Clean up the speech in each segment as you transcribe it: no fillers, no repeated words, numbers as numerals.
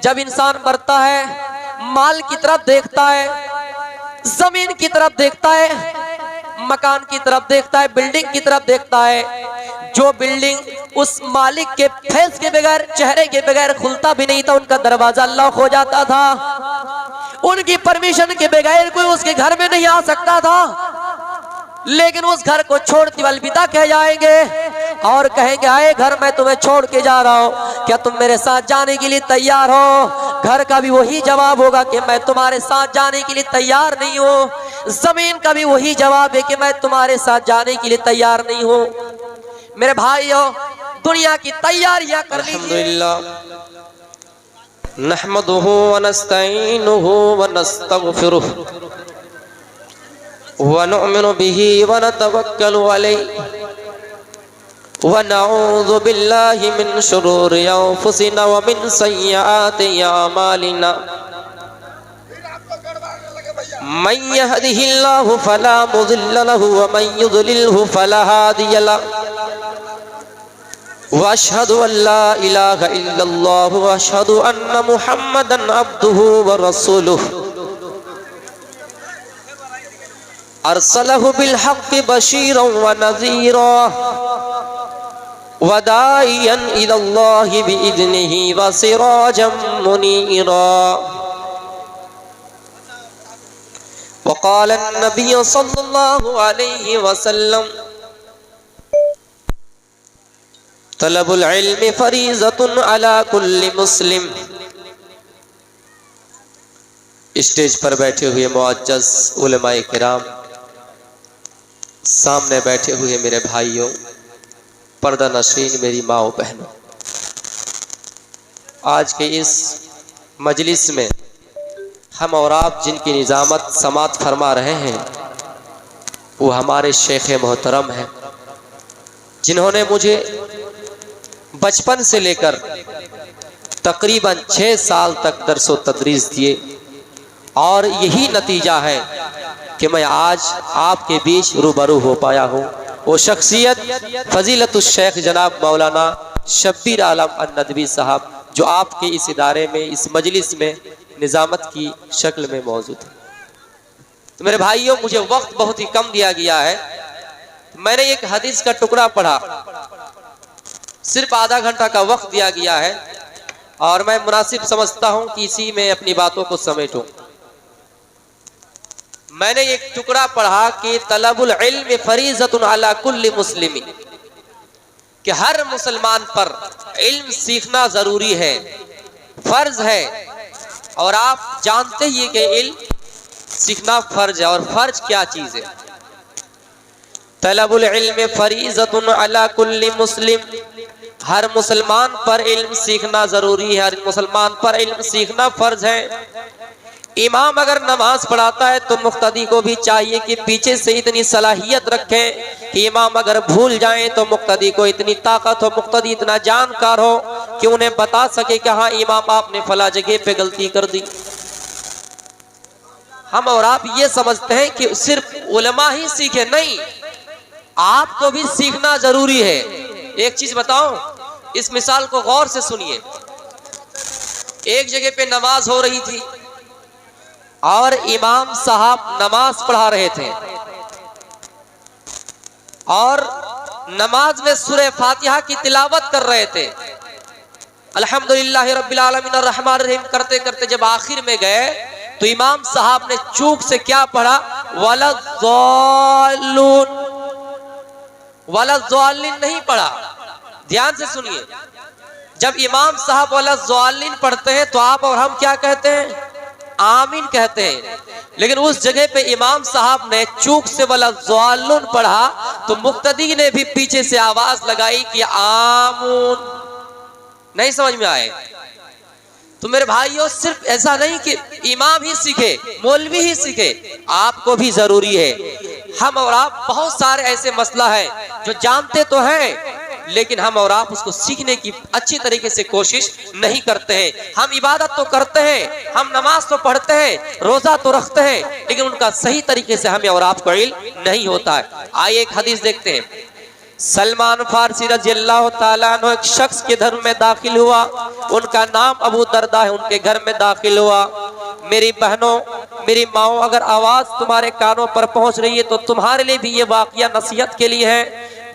जब इंसान मरता है माल की तरफ देखता है, जमीन की तरफ देखता है, मकान की तरफ देखता है, बिल्डिंग की तरफ देखता है। जो बिल्डिंग उस मालिक के फेस के बगैर, चेहरे के बगैर खुलता भी नहीं था, उनका दरवाजा लॉक हो जाता था। उनकी परमिशन के बगैर कोई उसके घर में नहीं आ सकता था। लेकिन उस घर को छोड़ के अलविदा कह जाएंगे और कहेंगे आए घर मैं तुम्हें छोड़ के जा रहा हूँ, क्या तुम मेरे साथ जाने के लिए तैयार हो? घर का भी वही जवाब होगा कि मैं तुम्हारे साथ जाने के लिए तैयार नहीं हूँ। जमीन का भी वही जवाब है कि मैं तुम्हारे साथ जाने के लिए तैयार नहीं हूँ। मेरे भाइयों, दुनिया की तैयारियां कर लीजिए। नहमदुहु व नस्तईनुहु व नस्तगफिरुहु व नु'मिनु बिही व नतवक्कलु अलैहि व नऊज़ु बिल्लाहि मिन शुरूरि अंफुसिना व मिन सय्यिआति अमालिना। मन यहदिहिल्लाहु फला मुज़िल्ल लहु व मन युज़लिलहु फला हादिय लहु। व अशहदु अल्ला इलाहा इल्लल्लाह व अशहदु अन्ना मुहम्मदन अब्दुहु व रसूलुहु। अरसलहु बिल हक़्क़ि बशीरन व नज़ीरा व दाइयन इलल्लाहि बिइज़्निहि व सिराजम मुनीरा। व क़ाल अन्नबी सल्लल्लाहु अलैहि वसल्लम तलबुल इल्मि फरीज़तुन अला कुल्लि मुस्लिम। स्टेज पर बैठे हुए मुअज़्ज़ज़ उलमाए किराम, सामने बैठे हुए मेरे भाइयों, पर्दा नशीन मेरी माओ बहनों, आज के इस मजलिस में हम और आप जिनकी निजामत समात फरमा रहे हैं वो हमारे शेख मोहतरम हैं, जिन्होंने मुझे बचपन से लेकर तकरीबन 6 साल तक दर्सो तदरीस दिए और यही नतीजा है कि मैं आज आपके बीच रूबरू हो पाया हूँ। वो शख्सियत फजीलतुश शेख जनाब मौलाना शब्बीर आलम अन-नदवी साहब, जो आपके इस इदारे में, इस मजलिस में निजामत की शक्ल में मौजूद है। तो मेरे भाइयों, मुझे वक्त बहुत ही कम दिया गया है। मैंने एक हदीस का टुकड़ा पढ़ा, सिर्फ आधा घंटा का वक्त दिया गया है और मैं मुनासिब समझता हूं कि इसी में अपनी बातों को समेटूं। मैंने एक टुकड़ा पढ़ा कि तलबुल इल्म फरीज़तुन अला कुल्लि मुस्लिमी, कि हर मुसलमान पर इल्म सीखना जरूरी है, फर्ज है। और आप जानते ही कि इल्म सीखना फर्ज है। और फर्ज क्या चीज है? तलबुल इल्म फरीज़तुन अला कुल्लि मुस्लिम, हर मुसलमान पर इल्म सीखना जरूरी है, हर मुसलमान पर इल्म सीखना फर्ज है। इमाम अगर नमाज पढ़ाता है तो मुक्तदी को भी चाहिए कि पीछे से इतनी सलाहियत रखें कि इमाम अगर भूल जाएं तो मुक्तदी को इतनी ताकत हो, मुक्तदी इतना जानकार हो कि उन्हें बता सके कि हाँ इमाम आपने फला जगह पे गलती कर दी। हम और आप ये समझते हैं कि सिर्फ उलमा ही सीखे, नहीं, आपको भी सीखना जरूरी है। एक चीज बताओ, इस मिसाल को गौर से सुनिए। एक जगह पे नमाज हो रही थी और इमाम साहब नमाज पढ़ा रहे थे और नमाज में सूरह फातिहा की तिलावत कर रहे थे। अल्हम्दुलिल्लाह रब्बिल आलमीन अर्रहमान अर्रहीम करते करते जब आखिर में गए तो इमाम साहब ने चूक से क्या पढ़ा? वलज़्ज़ाल्लून। वलज़्ज़ाल्लीन नहीं पढ़ा। ध्यान से सुनिए, जब इमाम साहब वलज़्ज़ाल्लीन पढ़ते हैं तो आप और हम क्या कहते हैं? आमीन कहते हैं। लेकिन उस जगह पे इमाम साहब ने चूक से वलज़्ज़ाल्लून पढ़ा तो मुक्तदी ने भी पीछे से आवाज लगाई कि आमून। नहीं समझ में आए? तो मेरे भाइयों, सिर्फ ऐसा नहीं कि इमाम ही सीखे, मौलवी ही सीखे, आपको भी जरूरी है। हम और आप बहुत सारे ऐसे मसला है जो जानते तो हैं लेकिन हम और आप उसको सीखने की अच्छी तरीके से कोशिश नहीं करते हैं। हम इबादत तो करते हैं, हम नमाज तो पढ़ते हैं, रोजा तो रखते हैं, लेकिन उनका सही तरीके से हमें और आपको इल्म नहीं होता है। आइए एक हदीस देखते हैं। सलमान फारसी रज़ियल्लाहु ताला अन्हु एक शख्स के घर में दाखिल हुआ, उनका नाम अबू दरदा है। उनके घर में दाखिल हुआ। मेरी बहनों, मेरी माओ, अगर आवाज तुम्हारे कानों पर पहुंच रही है तो तुम्हारे लिए भी ये वाकया नसीहत के लिए है।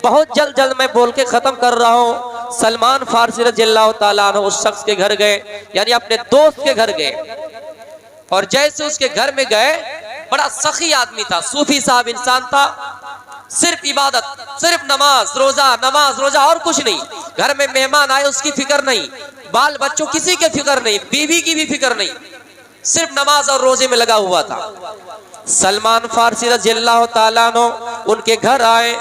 बहुत जल्द मैं बोल के खत्म कर रहा हूँ। सलमान फारसी रज़ियल्लाहु ताला अन्हु उस शख्स के घर गए, यानी अपने दोस्त के घर गए, और जैसे उसके घर में गए, बड़ा सखी आदमी था, सूफी साहब इंसान था, सिर्फ इबादत, सिर्फ नमाज रोजा और कुछ नहीं। घर में मेहमान आए उसकी फिक्र नहीं, बाल बच्चों किसी के फिक्र नहीं, बीवी की भी फिक्र नहीं, सिर्फ नमाज और रोजे में लगा हुआ था। सलमान फारसी रज़ियल्लाहु ताला अन्हु उनके घर आए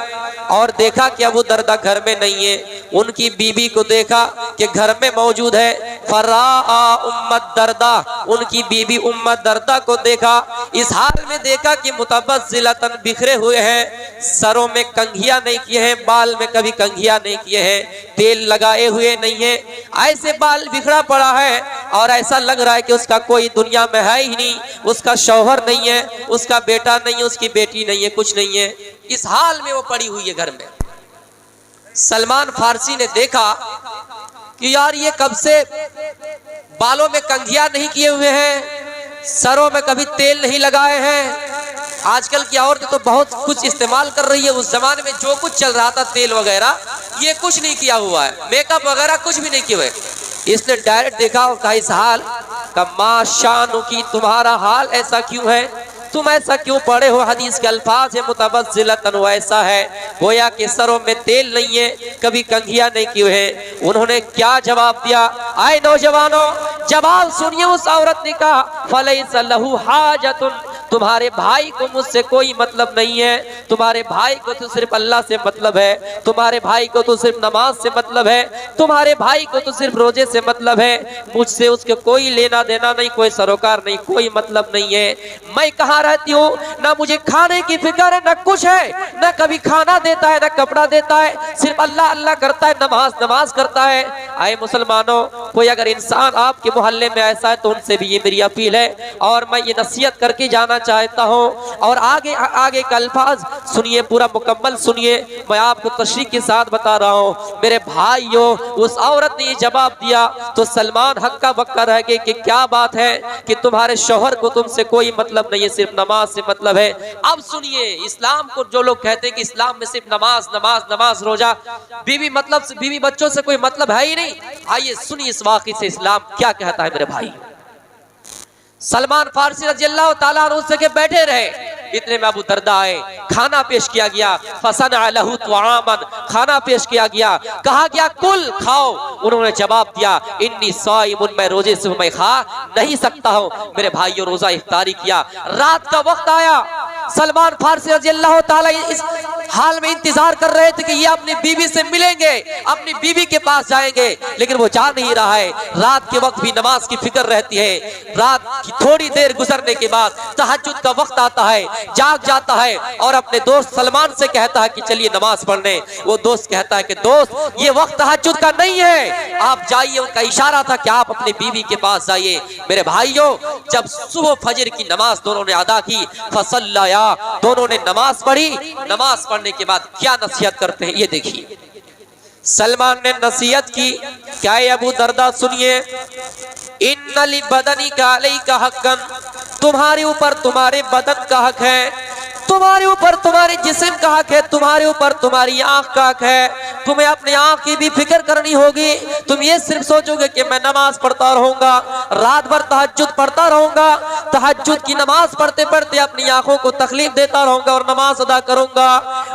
और देखा कि अबू दरदा घर में नहीं है। उनकी बीबी को देखा कि घर में मौजूद है। फराआ उम्मत दरदा, उनकी बीबी उम्मत दरदा को देखा, इस हाल में देखा कि मुतबज्जिलतन बिखरे हुए हैं, सरों में कंघियां नहीं किए हैं, बाल में कभी कंघियां नहीं किए हैं, तेल लगाए हुए नहीं है, ऐसे बाल बिखरा पड़ा है और ऐसा लग रहा है कि उसका कोई दुनिया में है ही नहीं, उसका शौहर नहीं है, उसका बेटा नहीं है, उसकी बेटी नहीं है, कुछ नहीं है। इस हाल में वो पड़ी हुई है घर में। सलमान फारसी ने देखा कि यार ये कब से बालों में कंघियां नहीं किए हुए हैं, सरों में कभी तेल नहीं लगाए हैं। आजकल की औरतें तो बहुत कुछ इस्तेमाल कर रही है, उस जमाने में जो कुछ चल रहा था तेल वगैरह, ये कुछ नहीं किया हुआ है, मेकअप वगैरह कुछ भी नहीं किए हुए। इसने डायरेक्ट देखा और कहा इस हाल का माशानु की तुम्हारा हाल ऐसा क्यों है, तुम ऐसा क्यों पड़े हो। हदीस के अल्फाज है मुतबज्जिलतन, ऐसा है गोया के सरों में तेल नहीं है, कभी कंघियां नहीं किए हैं। उन्होंने क्या जवाब दिया, आए नौजवानों जवाब सुनिए। उस औरत ने कहा फलैसा लहू हाजतुन, तुम्हारे भाई को मुझसे कोई मतलब नहीं है, तुम्हारे भाई को तो सिर्फ अल्लाह से मतलब है, तुम्हारे भाई को तो सिर्फ नमाज से मतलब है, तुम्हारे भाई को तो सिर्फ रोजे से मतलब है, मुझसे उसके कोई लेना देना नहीं, कोई सरोकार नहीं, कोई मतलब नहीं है। मैं कहाँ रहती हूँ, ना मुझे खाने की फिक्र है, ना कुछ है, ना कभी खाना देता है, ना कपड़ा देता है, सिर्फ अल्लाह अल्लाह करता है, नमाज करता है। आए मुसलमानों, कोई अगर इंसान आपके मोहल्ले में ऐसा है तो उनसे भी ये मेरी अपील है और मैं ये नसीहत करके जाना चाहता हूँ। और आगे का अल्फाज सुनिए, पूरा मुकम्मल सुनिए, मैं आपको तशरीह के साथ बता रहा हूँ। मेरे भाइयों, उस औरत ने ये जवाब दिया तो सलमान हक्का बक्का रह गए कि क्या बात है कि तुम्हारे शौहर को तुमसे कोई मतलब नहीं है, सिर्फ नमाज से मतलब है। अब सुनिए, इस्लाम को जो लोग कहते हैं कि इस्लाम में सिर्फ नमाज रोजा, बीवी मतलब बीवी बच्चों से कोई मतलब है ही नहीं, आइए सुनिए इस वाक़ई से इस्लाम क्या कहता है। मेरे भाई, सलमान फारसी रज़ियल्लाहु ताला अन्हु से के बैठे रहे, इतने में अबू दरदा आए, खाना पेश किया गया, फसना लहू तुआमन, खाना पेश किया गया, कहा गया कुल खाओ। उन्होंने जवाब दिया इन्नी साइमुन, मैं रोजे से मैं खा नहीं सकता हूँ। मेरे भाइयों, रोजा इफ्तारी किया, रात का वक्त आया, सलमान फारसी रज़ियल्लाहु ताला इस हाल में इंतजार कर रहे थे कि ये अपनी बीवी से मिलेंगे, अपनी बीवी के पास जाएंगे, लेकिन वो जा नहीं रहा है। रात के वक्त भी नमाज की फिक्र रहती है, रात की थोड़ी देर गुजरने के बाद तहज्जुद का वक्त आता है, जाग जाता है और अपने दोस्त सलमान से कहता है कि चलिए नमाज पढ़ने। वो दोस्त कहता है कि दोस्त ये वक्त तहज्जुद का नहीं है, आप जाइए। उनका इशारा था कि आप अपनी बीवी के पास जाइए। मेरे भाइयों, जब सुबह फजर की नमाज दोनों ने अदा की, फसल्लाया, दोनों ने नमाज पढ़ी। नमाज पढ़ने के बाद क्या नसीहत करते हैं ये देखिए। सलमान ने नसीहत की, क्या है अबू दरदा सुनिए, इन्ना लि बदनी का अलैका हक्कन, तुम्हारे ऊपर तुम्हारे बदन का हक है, तुम्हारे ऊपर तुम्हारे जिस्म का हक है, तुम्हारे ऊपर तुम्हारी आंख का हक है। तुम्हें अपनी आंख की भी फिक्र करनी होगी। तुम ये सिर्फ सोचोगे कि मैं नमाज पढ़ता रहूंगा, रात भर तहज्जुद पढ़ता रहूंगा, तहज्जुद की नमाज पढ़ते पढ़ते अपनी आंखों को तकलीफ देता रहूंगा और नमाज अदा करूंगा।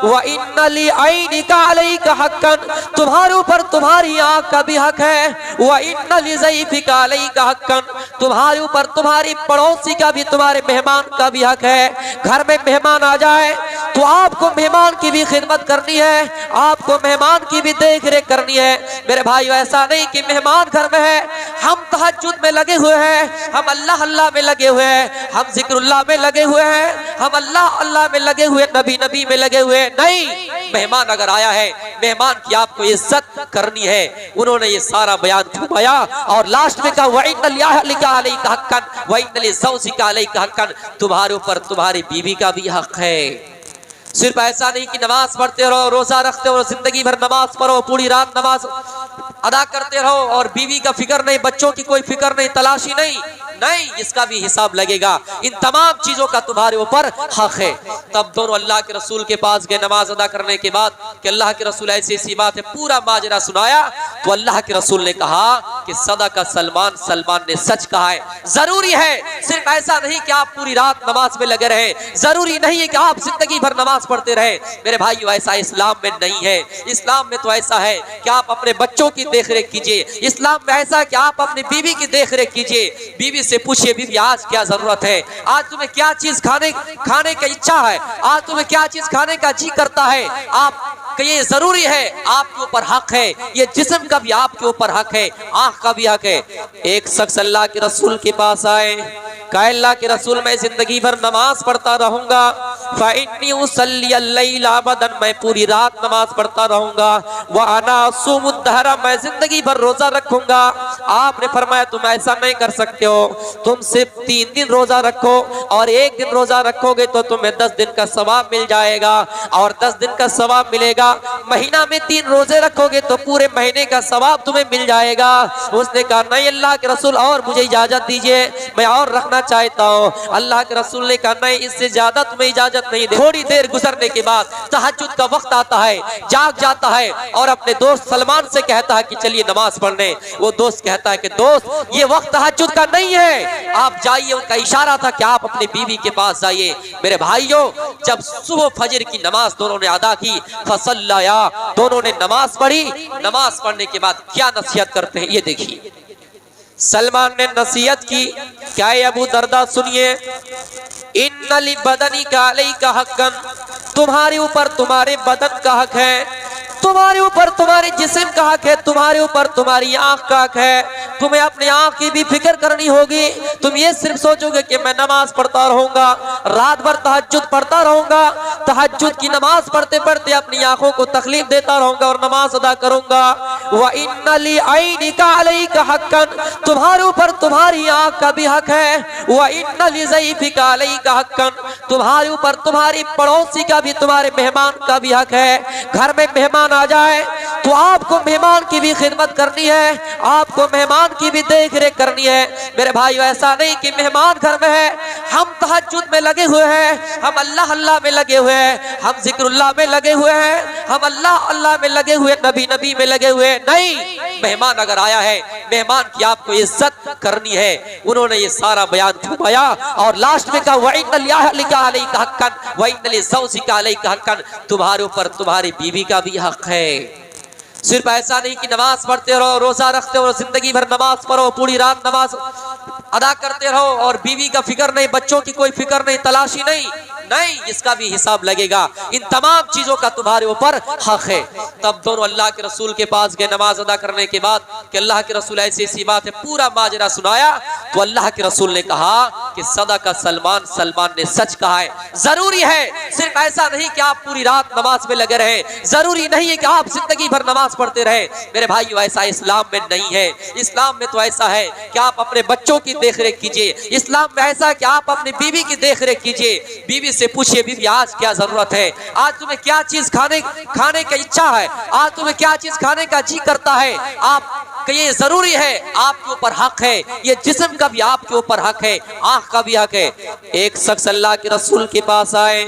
व इन्ना लि ऐनिका अलैका हक्कन, तुम्हारे ऊपर तुम्हारी आंख का भी हक है। व इन्ना लि ज़ैफिका अलैका हक्कन, तुम्हारे ऊपर तुम्हारी पड़ोसी का भी, तुम्हारे मेहमान का भी हक है। घर में मेहमान आ जाए तो आपको मेहमान की भी खिदमत करनी है, आपको मेहमान की भी देख रेख करनी है। मेरे भाई, ऐसा नहीं कि मेहमान घर में है, हम तहज्जुद में लगे हुए हैं, हम अल्लाह अल्लाह में लगे हुए हैं, हम जिक्रुल्लाह में लगे हुए हैं, हम अल्लाह अल्लाह में लगे हुए, नबी में लगे हुए नहीं। मेहमान अगर आया है, मेहमान की आपको इज्जत करनी है। उन्होंने ये सारा बयान घुमाया और लास्ट में कहा वइन्ना लि अहलिका अलैका हक्कन व इन्ना लि ज़ौजिका अलैका हक्कन, तुम्हारे ऊपर तुम्हारी बीवी का भी हक है। सिर्फ ऐसा नहीं कि नमाज पढ़ते रहो, रोजा रखते हो, जिंदगी भर नमाज पढ़ो, पूरी रात नमाज अदा करते रहो और बीवी का फिक्र नहीं, बच्चों की कोई फिक्र नहीं, तलाशी नहीं, इसका भी हिसाब लगेगा। इन तमाम चीजों का तुम्हारे ऊपर हक है। तब दोनों अल्लाह के रसूल के पास गए नमाज अदा करने के बाद कि अल्लाह के रसूल ऐसी ऐसी बात है, पूरा माजरा सुनाया। तो अल्लाह के रसूल ने कहा कि सदाका सलमान ने सच कहा है। जरूरी है, सिर्फ ऐसा नहीं कि आप पूरी रात नमाज में लगे रहे, जरूरी नहीं है कि आप जिंदगी भर नमाज पढ़ते रहे। मेरे भाइयों, ऐसा इस्लाम में नहीं है। इस्लाम में तो ऐसा है कि आप अपने बच्चों की देखरेख कीजिए। इस्लाम में ऐसा है कि आप अपनी बीवी की देखरेख कीजिए। बीवी से पूछिए, बीवी आज क्या जरूरत है, आज तुम्हें क्या चीज खाने की इच्छा है, आज तुम्हें क्या चीज खाने का जी करता है। आप ये जरूरी है, आपके ऊपर हक है, ये जिस्म का भी आपके ऊपर हक है, आंख का भी हक है। एक शख्स अल्लाह के रसूल के पास आए, कहा अल्लाह के रसूल मैं जिंदगी भर नमाज पढ़ता रहूंगा, फ़इन्नी उसल्ली अल-लैल अबदन, मैं पूरी रात नमाज पढ़ता रहूंगा, व अना असुमु दहरा, मैं जिंदगी भर रोजा रखूंगा। आपने फरमाया तुम ऐसा नहीं कर सकते हो, तुम सिर्फ 3 दिन रोजा रखो और 1 दिन रोजा रखोगे तो तुम्हें 10 दिन का सवाब मिल जाएगा और 10 दिन का सवाब मिलेगा। महीना में 3 रोजे रखोगे तो पूरे महीने का सवाब तुम्हें मिल जाएगा। उसने कहा नहीं अल्लाह के रसूल, और मुझे इजाजत दीजिए, मैं और रखना चाहता हूँ। अल्लाह के रसूल ने कहा नहीं, इससे ज्यादा तुम्हें इजाजत नहीं दे। थोड़ी देर गुजरने के बाद तहज्जुद का वक्त आता है, जाग जाता है और अपने दोस्त सलमान से कहता है कि चलिए नमाज पढ़ने। वो दोस्त कहता है कि दोस्त ये वक्त तहज्जुद का नहीं है, आप जाइए। उनका इशारा था कि आप अपनी बीवी के पास जाइए। मेरे भाइयों, जब सुबह फजर की नमाज दोनों ने अदा की, फसल्लाया, दोनों ने नमाज पढ़ी। नमाज पढ़ने के बाद क्या नसीहत करते हैं ये देखिए। सलमान ने नसीहत की, क्या है अबू दरदा सुनिए, इन्ना लि बदनिका अलैका हक्कन, तुम्हारे ऊपर तुम्हारे बदन का हक है, तुम्हारे ऊपर तुम्हारे जिस्म का हक है, तुम्हारे ऊपर तुम्हारी आंख का हक है। तुम्हें अपनी आंख की भी फिक्र करनी होगी। तुम ये सिर्फ सोचोगे कि मैं नमाज पढ़ता रहूंगा, रात भर तहज्जुद पढ़ता रहूंगा, तहज्जुद की नमाज पढ़ते पढ़ते अपनी आंखों को तकलीफ देता रहूंगा और नमाज अदा करूंगा। व इन्ना लि ऐनिका अलैका हक्कन, तुम्हारे ऊपर तुम्हारी आंख का भी हक है। व इन्ना लि ज़ैफिका अलैका हक्कन, तुम्हारे ऊपर तुम्हारी पड़ोसी का भी, तुम्हारे मेहमान का भी हक है। घर में मेहमान आ जाए तो आपको मेहमान की भी खिदमत करनी है, आपको मेहमान की भी देख रेख करनी है। मेरे भाइयों, ऐसा नहीं कि मेहमान घर में है, हम तहज्जुद में लगे हुए हैं, हम अल्लाह अल्लाह में लगे हुए हैं, हम जिक्रुल्लाह में लगे हुए हैं, हम अल्लाह अल्लाह में लगे हुए, नबी में लगे हुए। नहीं, मेहमान अगर आया है, मेहमान की आपको इज्जत करनी है। उन्होंने ये सारा बयान घुमाया और लास्ट में कहा व इन्ना लि अहलिका अलैका हक्कन व इन्ना लि ज़ौजिका अलैका हक्कन, तुम्हारे ऊपर तुम्हारी बीवी का भी हक है। सिर्फ ऐसा नहीं कि नमाज पढ़ते रहो, रोजा रखते हो, जिंदगी भर नमाज पढ़ो, पूरी रात नमाज अदा करते रहो और बीवी का फिक्र नहीं, बच्चों की कोई फिक्र नहीं, तलाशी नहीं, इसका भी हिसाब लगेगा। इन तमाम चीजों का तुम्हारे ऊपर हक है। तब दोनों अल्लाह के रसूल के पास गए नमाज अदा करने के बाद कि अल्लाह के रसूल ऐसी ऐसी बात है, पूरा माजरा सुनाया। तो अल्लाह के रसूल ने कहा कि सदाका सलमान ने सच कहा है। जरूरी है, सिर्फ ऐसा नहीं कि आप पूरी रात नमाज में लगे रहे, जरूरी नहीं है कि आप जिंदगी भर नमाज पढ़ते रहे। मेरे भाइयों, ऐसा इस्लाम में नहीं है। इस्लाम में तो ऐसा है कि आप अपने बच्चों की देखरेख कीजिए। इस्लाम में ऐसा है कि आप अपनी बीवी की देखरेख कीजिए। बीवी से पूछिए, बीवी आज क्या जरूरत है, आज तुम्हें क्या चीज खाने की इच्छा है, आज तुम्हें क्या चीज खाने का जी करता है। आप ये जरूरी है, आपके ऊपर हक है, ये जिस्म का भी आपके ऊपर हक है, आंख का भी हक है। एक शख्स अल्लाह के रसूल के पास आए,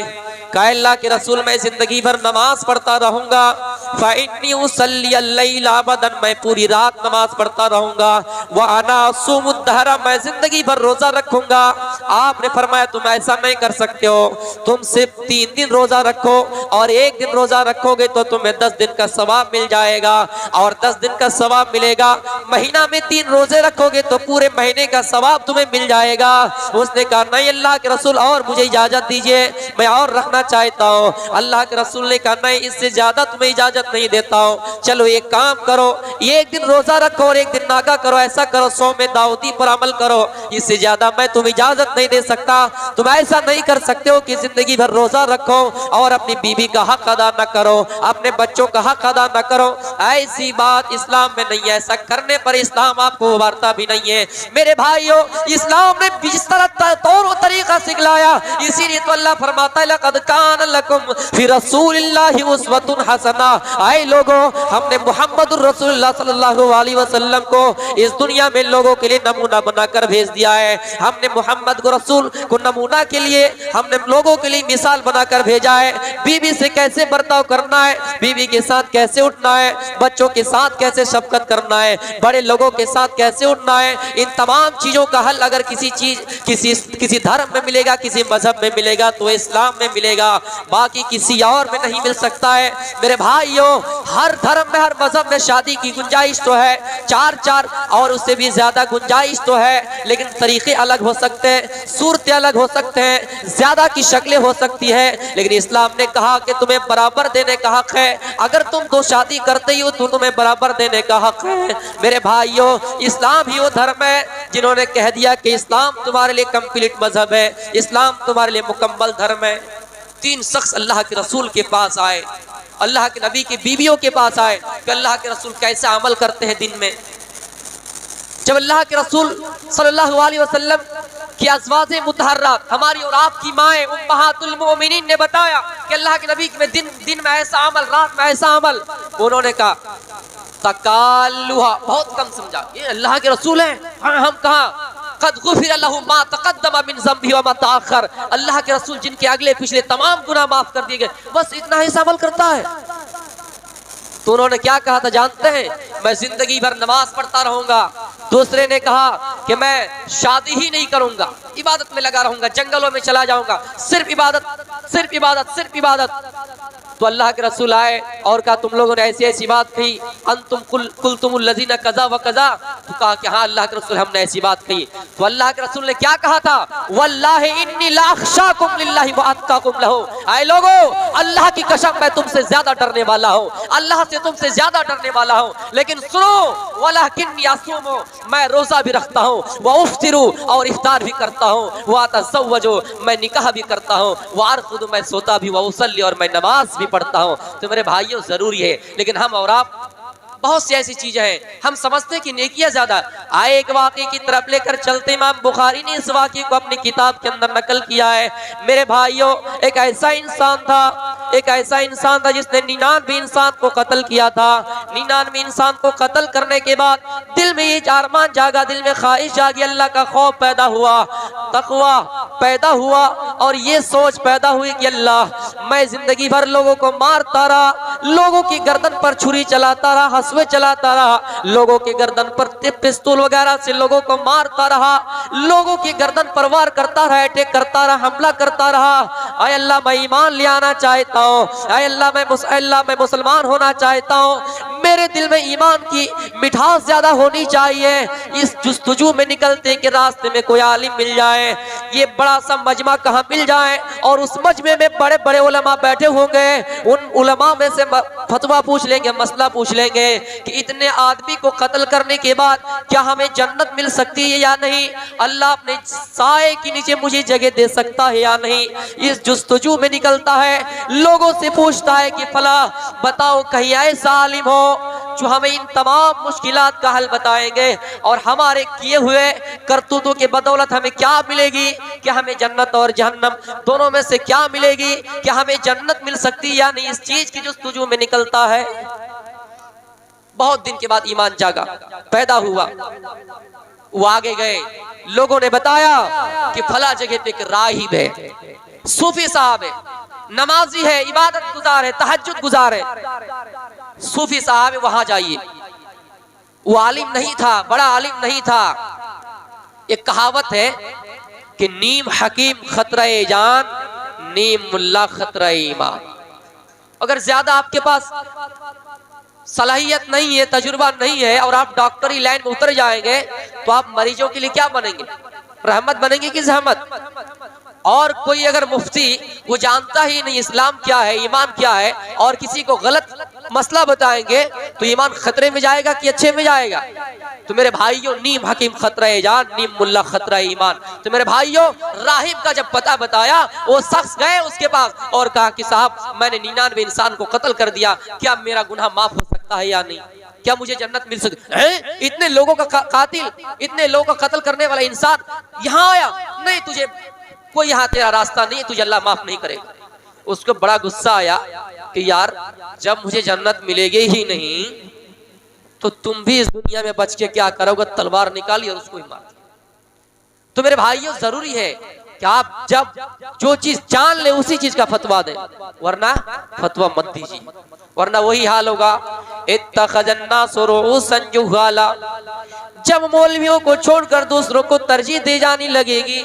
कहा अल्लाह के रसूल मैं जिंदगी भर नमाज पढ़ता रहूंगा, फ़इन्नी उसल्ली अल-लैल अबदन, मैं पूरी रात नमाज पढ़ता रहूंगा, व अना असुमु दहरा, मैं जिंदगी भर रोजा रखूंगा। आपने फरमाया तुम ऐसा नहीं कर सकते हो, तुम सिर्फ 3 दिन रोजा रखो और 1 दिन रोजा रखोगे तो तुम्हें 10 दिन का सवाब मिल जाएगा और 10 दिन का सवाब मिलेगा। महीना में 3 रोजे रखोगे तो पूरे महीने का सवाब तुम्हें मिल जाएगा। उसने कहा नहीं अल्लाह के रसूल, और मुझे इजाजत दीजिए, मैं और रखना चाहता हूँ। अल्लाह के रसूल ने कहा नहीं, इससे ज्यादा तुम्हें इजाजत नहीं देता हूँ। चलो एक काम करो, 1 दिन रोजा रखो और 1 दिन नागा करो, ऐसा करो, 100 में दाऊदी पर अमल करो, इससे ज्यादा मैं तुम्हें इजाजत नहीं दे सकता, तुम ऐसा नहीं कर सकते हो कि जिंदगी भर रोजा रखो और अपनी बीवी का हक अदा न करो, अपने बच्चों का हक अदा न करो। ऐसी बात इस्लाम में नहीं है। ऐसा करने पर इस्लाम आपको उबारता भी नहीं है। मेरे भाइयों, इस्लाम ने जिस तरह तौर तरीका सिखलाया, इसीलिए तो अल्लाह फरमाता है लक़द कान लकुम फी रसूलिल्लाहि उस्वतुन हसना। आए लोगों, हमने मुहम्मदुर रसूलुल्लाह सल्लल्लाहु अलैहि वसल्लम को इस दुनिया में लोगों के लिए नमूना बनाकर भेज दिया है। हमने मोहम्मद को रसूल को नमूना के लिए, हमने लोगों के लिए मिसाल बनाकर भेजा है। बीवी से कैसे बर्ताव करना है, बीवी के साथ कैसे उठना है, बच्चों के साथ कैसे शफकत करना है, बड़े लोगों के साथ कैसे उठना है, इन तमाम चीजों का हल अगर किसी धर्म में मिलेगा, किसी मजहब में मिलेगा तो इस्लाम में मिलेगा, बाकी किसी और में नहीं मिल सकता है। मेरे भाइयों, हर धर्म में, हर मजहब में शादी की गुंजाइश तो है, चार और उससे भी ज्यादा गुंजाइश तो है, लेकिन तरीके अलग हो सकते हैं, सूरतें अलग हो सकते हैं, ज्यादा की शक्लें हो सकती है, लेकिन इस्लाम ने कहा कि तुम्हें बराबर देने का हक है। अगर तुम दो शादी करते ही हो तो तुम्हें बराबर देने का हक है। मेरे भाइयों, इस्लाम ही वो धर्म है जिन्होंने कह दिया कि इस्लाम तुम्हारे लिए कंप्लीट मजहब है, इस्लाम तुम्हारे लिए मुकम्मल धर्म है। 3 शख्स अल्लाह के रसूल के पास आए, अल्लाह के नबी की बीवियों के पास आए कि अल्लाह के रसूल कैसे अमल करते हैं दिन में। जब अल्लाह के रसूल सल्लल्लाहु अलैहि वसल्लम की अज़वाजे मुतहर्रात, हमारी और आपकी माएँ उम्महातुल मोमिनीन ने बताया कि अल्लाह के नबी में दिन में ऐसा अमल, रात में ऐसा अमल, उन्होंने कहा तकाल्लुहा, बहुत कम समझा, ये अल्लाह के रसूल हैं, हम कहाँ, क़द गुफ़िर लहु मा तक़द्दम मिन ज़ंबिही व मा तअख़्ख़र, अल्लाह के रसूल जिनके अगले पिछले तमाम गुनाह माफ कर दिए गए, बस इतना ही अमल करता है। तो उन्होंने क्या कहा था जानते हैं, मैं जिंदगी भर नमाज पढ़ता रहूंगा। दूसरे ने कहा कि मैं शादी ही नहीं करूंगा, इबादत में लगा रहूंगा, जंगलों में चला जाऊंगा, सिर्फ इबादत, सिर्फ इबादत, सिर्फ इबादत। तो अल्लाह के रसूल आए और कहा तुम लोगों ने ऐसी ऐसी बात कही, अंतुम कुल्तुमुल लज़ीना कज़ा व कज़ा, तो कहा कि हाँ अल्लाह के रसूल हमने ऐसी बात कही। तो अल्लाह के रसूल ने क्या कहा था, वल्लाहि इन्नी लाख़शाकुम लिल्लाहि व अत्क़ाकुम लहू, आए लोगों, अल्लाह की कसम मैं तुमसे ज्यादा डरने वाला हूँ, अल्लाह से तुमसे ज्यादा डरने वाला हूँ। लेकिन सुनो, वलाकिन्नी असूमु, मैं रोजा भी रखता हूँ, व उफ्तिरू, और इफ्तार भी करता हूँ, व अतज़व्वजु, मैं निकाह भी करता हूँ, व अरक़ुदु, मैं सोता भी, व उसल्ली, और मैं नमाज भी पढ़ता हूँ। तो मेरे भाइयों, जरूरी है, लेकिन हम और आप बहुत सी ऐसी चीजें हैं, हम समझते हैं कि नेकियां ज्यादा। आए एक वाक़े की तरफ लेकर चलते, इमाम बुखारी ने इस वाक़े को अपनी किताब के अंदर नकल किया है। मेरे भाइयों, एक ऐसा इंसान था जिसने 99 इंसान को कत्ल किया था। 99 इंसान को कत्ल करने के बाद दिल में ये अरमान जागा, दिल में ख्वाहिश जागी, अल्लाह का खौफ पैदा हुआ, तकवा पैदा हुआ, और ये सोच पैदा हुई कि अल्लाह, मैं जिंदगी भर लोगों को मारता रहा, लोगों की गर्दन पर छुरी चलाता रहा, हंसुए चलाता रहा, लोगों के गर्दन पर पिस्तौल वगैरह से लोगों को मारता रहा, लोगों की गर्दन पर वार करता रहा, अटैक करता रहा, हमला करता रहा। आय अल्लाह, मैं ईमान ले आना चाहता हूँ, आय अल्लाह मैं मुसलमान होना चाहता हूँ, मेरे दिल में ईमान की मिठास ज्यादा होनी चाहिए। इस जुस्तुजू में निकलते कि रास्ते में कोई आलिम मिल जाए, ये बड़ा सा मजमा कहाँ मिल जाए, और उस मजमे में बड़े बड़े उलमा बैठे होंगे, उन उलमा में से फतवा पूछ लेंगे, मसला पूछ लेंगे कि इतने आदमी को कत्ल करने के बाद क्या हमें जन्नत मिल सकती है या नहीं, अल्लाह अपने साए के नीचे मुझे जगह दे सकता है या नहीं। इस जुस्तुजू में निकलता है, लोगों से पूछता है कि फला बताओ, कहीं ऐसा आलिम हो जो हमें इन तमाम मुश्किलात का हल बताएंगे, और हमारे किए हुए करतूतों के बदौलत हमें क्या मिलेगी, क्या हमें जन्नत और जहन्नम दोनों में से क्या मिलेगी, क्या हमें जन्नत मिल सकती है या नहीं। इस चीज की जुस्तुजू में निकलता है। बहुत दिन के बाद ईमान जागा, पैदा हुआ, वो आगे गए, लोगों ने बताया कि फला जगह पे एक राहिब है, सूफी साहब है, नमाजी है, इबादत गुजार है, तहज्जुद गुजार है, सूफी साहब है, वहां जाइए। वो आलिम नहीं था, बड़ा आलिम नहीं था। एक कहावत है कि नीम हकीम खतरे जान, नीम मुल्ला खतरे ईमान। अगर ज्यादा आपके पास सलाहियत नहीं है, तजुर्बा नहीं है, और आप डॉक्टरी लाइन में उतर जाएंगे तो आप मरीजों के लिए क्या बनेंगे, रहमत बनेंगे कि जहमत। और कोई अगर मुफ्ती वो जानता ही नहीं इस्लाम क्या है, ईमान क्या है, और किसी को गलत मसला बताएंगे तो ईमान खतरे में जाएगा कि अच्छे में जाएगा। तो मेरे भाइयों, नीम हकीम खतरा जान, नीम मुल्ला खतरा ईमान। तो मेरे भाइयों, राहिब का जब पता बताया, वो शख्स गए उसके पास और कहा कि साहब मैंने 99 इंसान को कत्ल कर दिया, क्या मेरा गुनाह माफ हो सकता है या नहीं, क्या मुझे जन्नत मिल सकती है? इतने लोगों का कातिल, इतने लोगों का कत्ल करने वाला इंसान यहाँ आया, नहीं तुझे कोई यहाँ तेरा रास्ता नहीं, तुझे अल्लाह माफ नहीं करेगा। उसको बड़ा गुस्सा आया कि यार जब मुझे जन्नत मिलेगी ही नहीं तो तुम भी इस दुनिया में बच के क्या करोगे? तलवार निकाली और उसको ही मार दिया। तो मेरे भाइयों, जरूरी है कि आप जब जो चीज जान ले उसी चीज का फतवा दें, वरना फतवा मत दीजिए, वरना वही हाल होगा। इत्तखज़न्नासु रुऊसन जुहाला, जब मौलवियों को छोड़कर दूसरों को तरजीह दी जाने लगेगी,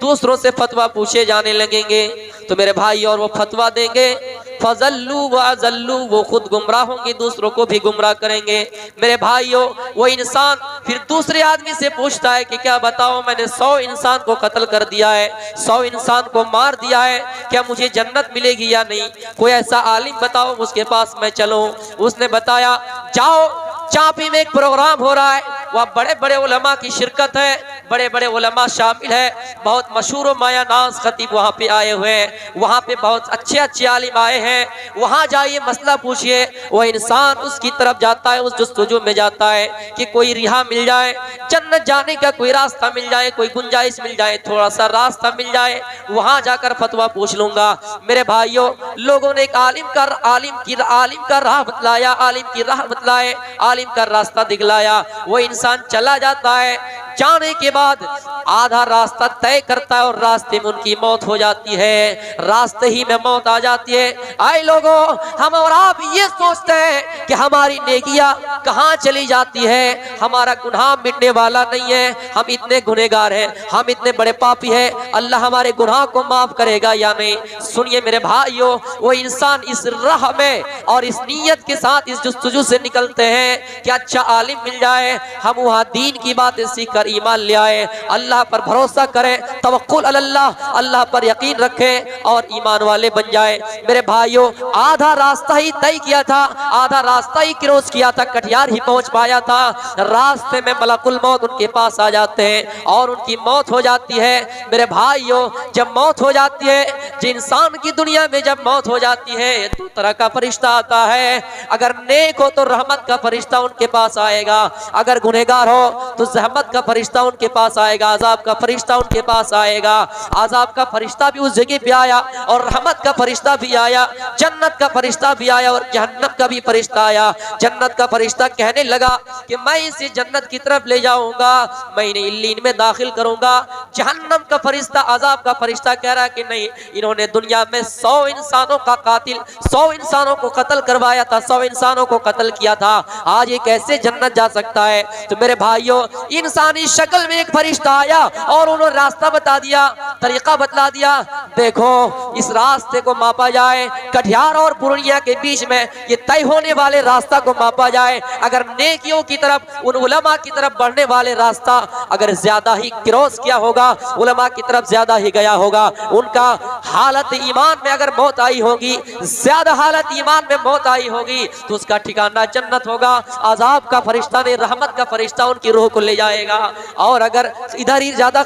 दूसरों से फतवा पूछे जाने लगेंगे, तो मेरे भाई और वो फतवा देंगे, फज़ल्लू व अज़ल्लू, वो खुद गुमराह होंगे, दूसरों को भी गुमराह करेंगे। मेरे भाइयों, वो इंसान फिर दूसरे आदमी से पूछता है कि क्या बताओ, मैंने 100 इंसान को कत्ल कर दिया है, 100 इंसान को मार दिया है, क्या मुझे जन्नत मिलेगी या नहीं? कोई ऐसा आलिम बताओ, उसके पास मैं चलूं। उसने बताया, जाओ, चापी में एक प्रोग्राम हो रहा है, वह बड़े बड़े उलमा की शिरकत है, बड़े बड़े उलमा शामिल है, बहुत मशहूर माया नाज खतीब वहाँ पे आए हुए हैं, वहाँ पे बहुत अच्छे अच्छे आलिम आए हैं, वहाँ जाइए, मसला पूछिए। वह इंसान उसकी तरफ जाता है, उस जुस्तजू में जाता है कि कोई रिहा मिल जाए, जन्नत जाने का कोई रास्ता मिल जाए, कोई गुंजाइश मिल जाए, थोड़ा सा रास्ता मिल जाए, वहाँ जाकर फतवा पूछ लूंगा। मेरे भाइयों, लोगों ने एक आलिम का राह बतलाया, आलिम की राह बतलाए, आलिम का रास्ता दिखलाया। वो इंसान चला जाता है, जाने के बाद आधा रास्ता तय करता है और रास्ते में उनकी मौत हो जाती है, रास्ते ही में मौत आ जाती है। आए लोगों, हम और आप ये सोचते हैं कि हमारी नेकियां कहाँ चली जाती है, हमारा गुनाह मिटने वाला नहीं है, हम इतने गुनहगार हैं, हम इतने बड़े पापी हैं, अल्लाह हमारे गुनाह को माफ करेगा या नहीं? सुनिए मेरे भाइयों, वो इंसान इस राह में और इस नीयत के साथ इस जुस्तजू से निकलते हैं कि अच्छा आलिम मिल जाए, हम वहाँ दीन की बातें सीख कर ईमान ले आए, अल्लाह पर भरोसा करें, तवक्कुल अल्लाह, अल्लाह पर यकीन रखें और ईमान वाले बन जाए। मेरे भाइयों, आधा रास्ता ही तय किया था, आधा रास्ता ही क्रॉस किया था, कटिहार ही पहुंच पाया था, रास्ते में मलकुल मौत उनके पास आ जाते हैं और उनकी मौत हो जाती है। मेरे भाइयों, जब मौत हो जाती है, जिस इंसान की दुनिया में जब मौत हो जाती है, दो तरह का फरिश्ता आता है। अगर नेक हो तो रहमत का फरिश्ता उनके पास आएगा, अगर गुनहगार हो तो रहमत का फरिश्ता उनके पास आएगा, अजाब का फरिश्ता उनके पास आएगा। अजाब का फरिश्ता भी उस जगह पे आया और रहमत का फरिश्ता भी आया, जन्नत का फरिश्ता भी आया और जहन्नम का भी फरिश्ता आया। जन्नत का फरिश्ता कहने लगा कि मैं इसे जन्नत की तरफ ले जाऊंगा, मैं इन्हें इल्लीन में दाखिल करूंगा। जहन्नम का फरिश्ता, अजाब का फरिश्ता कह रहा है कि नहीं, इन्होंने दुनिया में 100 इंसानों का कातिल, 100 इंसानों को कत्ल करवाया था, 100 इंसानों को कत्ल किया था, आज ये कैसे जन्नत जा सकता है? तो मेरे भाइयों, इंसानी शक्ल में एक फरिश्ता आया और उन्होंने रास्ता बता दिया, तरीका बतला दिया, देखो इस रास्ते को मापा जाए, कटिहार और पूर्णिया के बीच में ये तय होने वाले रास्ता को मापा जाए, अगर नेकियों की तरफ, उन उलमा की तरफ बढ़ने वाले रास्ता अगर ज्यादा ही क्रॉस किया होगा, उलमा की तरफ ज्यादा ही गया होगा, उनका हालत ईमान में अगर मौत आई होगी, ज्यादा हालत ईमान में मौत आई होगी, तो उसका ठिकाना जन्नत होगा। अजाब का फरिश्ता ने, रहमत का फरिश्ता उनकी रूह को ले जाएगा। और अगर इधर ही ज्यादा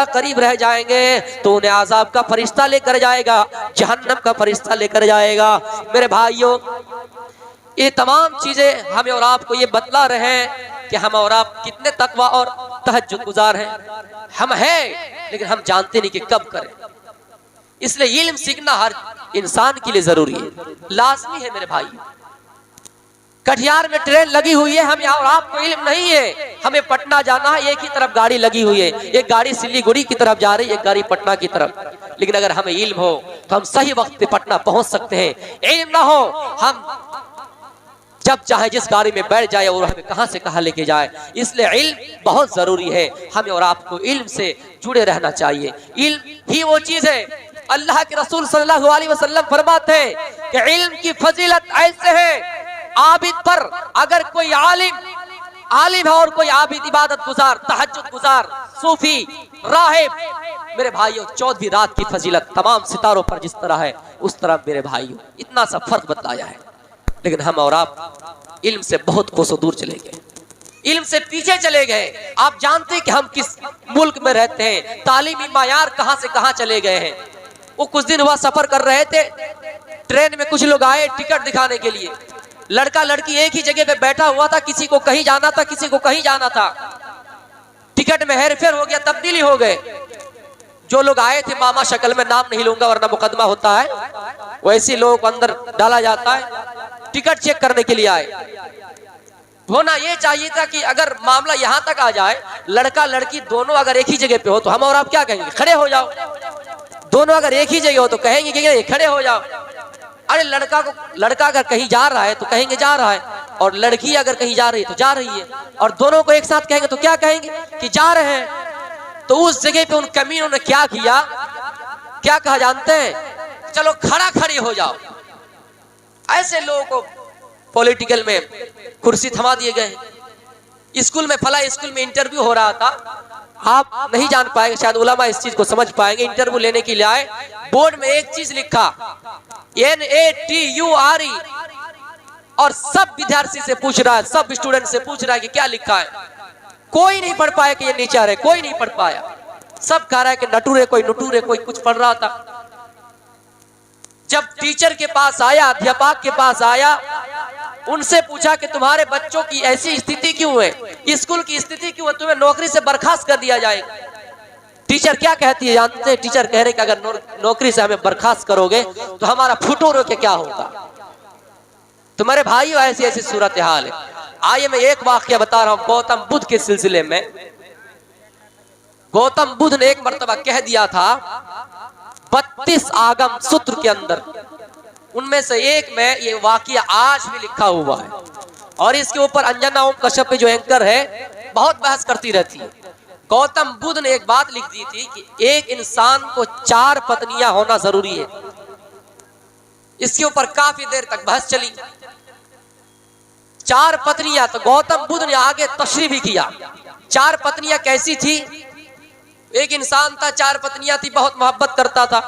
करीब रह जाएंगे तो उन्हें अजाब का फरिश्ता लेकर जाएगा, जहन्नम का फरिश्ता लेकर जाएगा। मेरे भाइयों, ये तमाम चीजें हमें और आपको ये बतला रहे हैं कि हम और आप कितने तकवा और तहज्जुद गुजार हैं। हम हैं लेकिन हम जानते नहीं कि कब करें, इसलिए इल्म सीखना हर इंसान के लिए जरूरी है, लाजमी है। मेरे भाई, कटिहार में ट्रेन लगी हुई है, हम यहाँ और आपको इल्म नहीं है, हमें पटना जाना है, एक ही तरफ गाड़ी लगी हुई है, एक गाड़ी सिलीगुड़ी की तरफ जा रही है, एक गाड़ी पटना की तरफ। लेकिन अगर हमें इल्म हो तो हम सही वक्त पे पटना पहुंच सकते हैं। इल्म ना हो, हम जब चाहे जिस गाड़ी में बैठ जाए और हमें कहां से कहां लेके जाए। इसलिए इल्म बहुत जरूरी है, हमें और आपको इल्म से जुड़े रहना चाहिए। इल्म ही वो चीज है, अल्लाह के रसूल सल्लल्लाहु अलैहि वसल्लम फरमाते हैं कि इल्म की फजीलत ऐसे है, आबिद पर अगर कोई आलिम है और कोई आबिद, इबादत गुजार, तहज्जुद गुजार, सूफी, राहिब, मेरे भाइयों, 14वीं रात की फजीलत तमाम सितारों पर जिस तरह है उस तरह मेरे भाइयों इतना सा फर्क बताया है। लेकिन हम और आप इल्म से बहुत कोसों दूर चले गए। इल्म से पीछे चले गए। आप जानते हैं कि हम किस मुल्क में रहते हैं, तालीमी मायार कहां से कहां चले गए हैं। वो कुछ दिन हुआ सफर कर रहे थे, ट्रेन में कुछ लोग आए टिकट दिखाने के लिए। लड़का लड़की एक ही जगह पे बैठा हुआ था, किसी को कहीं जाना था, किसी को कहीं जाना था। टिकट में हेरफेर हो गया, तब्दीली हो गए। जो लोग आए थे मामा शक्ल में, नाम नहीं लूंगा वरना मुकदमा होता है, वैसे लोगों को अंदर डाला जाता है। टिकट चेक करने के लिए आए। होना ये चाहिए था कि अगर मामला यहां तक आ जाए, लड़का लड़की दोनों अगर एक ही जगह पे हो तो हम और आप क्या कहेंगे? खड़े हो जाओ। दोनों अगर एक ही जगह हो तो कहेंगे कि खड़े हो जाओ। अरे लड़का अगर कहीं जा रहा है तो कहेंगे जा रहा है, और लड़की अगर कहीं जा रही है तो जा रही है, और दोनों को एक साथ कहेंगे तो क्या कहेंगे? कि जा रहे हैं। तो उस जगह पे उन कमीनों ने क्या किया, क्या कहा जानते हैं? चलो खड़ा खड़ी हो जाओ। ऐसे लोगों को पॉलिटिकल में कुर्सी थमा दिए गए। स्कूल में, फला स्कूल में इंटरव्यू हो रहा था, आप नहीं जान पाएंगे, शायद उलमा इस चीज को समझ पाएंगे। इंटरव्यू लेने के लिए आए, बोर्ड में एक चीज लिखा NATURE, और सब विद्यार्थी से पूछ रहा है, सब स्टूडेंट से पूछ रहा है कि क्या लिखा है। कोई नहीं पढ़ पाया कि ये नेचर है, कोई नहीं पढ़ पाया। सब कह रहा है कि नटूरे, कोई नटूरे, कोई कुछ पढ़ रहा था। जब टीचर के पास आया, अध्यापक के पास आया, उनसे पूछा कि तुम्हारे बच्चों की ऐसी स्थिति क्यों है, स्कूल की स्थिति क्यों है, तुम्हें नौकरी से बर्खास्त कर दिया जाएगा। टीचर क्या कहती है जानते हैं? टीचर कह रहे कि अगर नौकरी से हमें बर्खास्त करोगे तो हमारा फुटोरो के क्या होगा। तुम्हारे भाई ऐसी ऐसी सूरत हाल है। आइए मैं एक वाकया बता रहा हूं गौतम बुद्ध के सिलसिले में। गौतम बुद्ध ने एक मर्तबा कह दिया था 32 आगम सूत्र के अंदर, उनमें से एक में ये वाकया आज भी लिखा हुआ है, और इसके ऊपर अंजना ओम कश्यप जो एंकर है बहुत बहस करती रहती है। गौतम बुद्ध ने एक बात लिख दी थी कि एक इंसान को 4 पत्नियां होना जरूरी है। इसके ऊपर काफी देर तक बहस चली। 4 पत्नियां, तो गौतम बुद्ध ने आगे तशरीह भी किया। 4 पत्नियां कैसी थी? एक इंसान था, 4 पत्नियां थी, बहुत मोहब्बत करता था।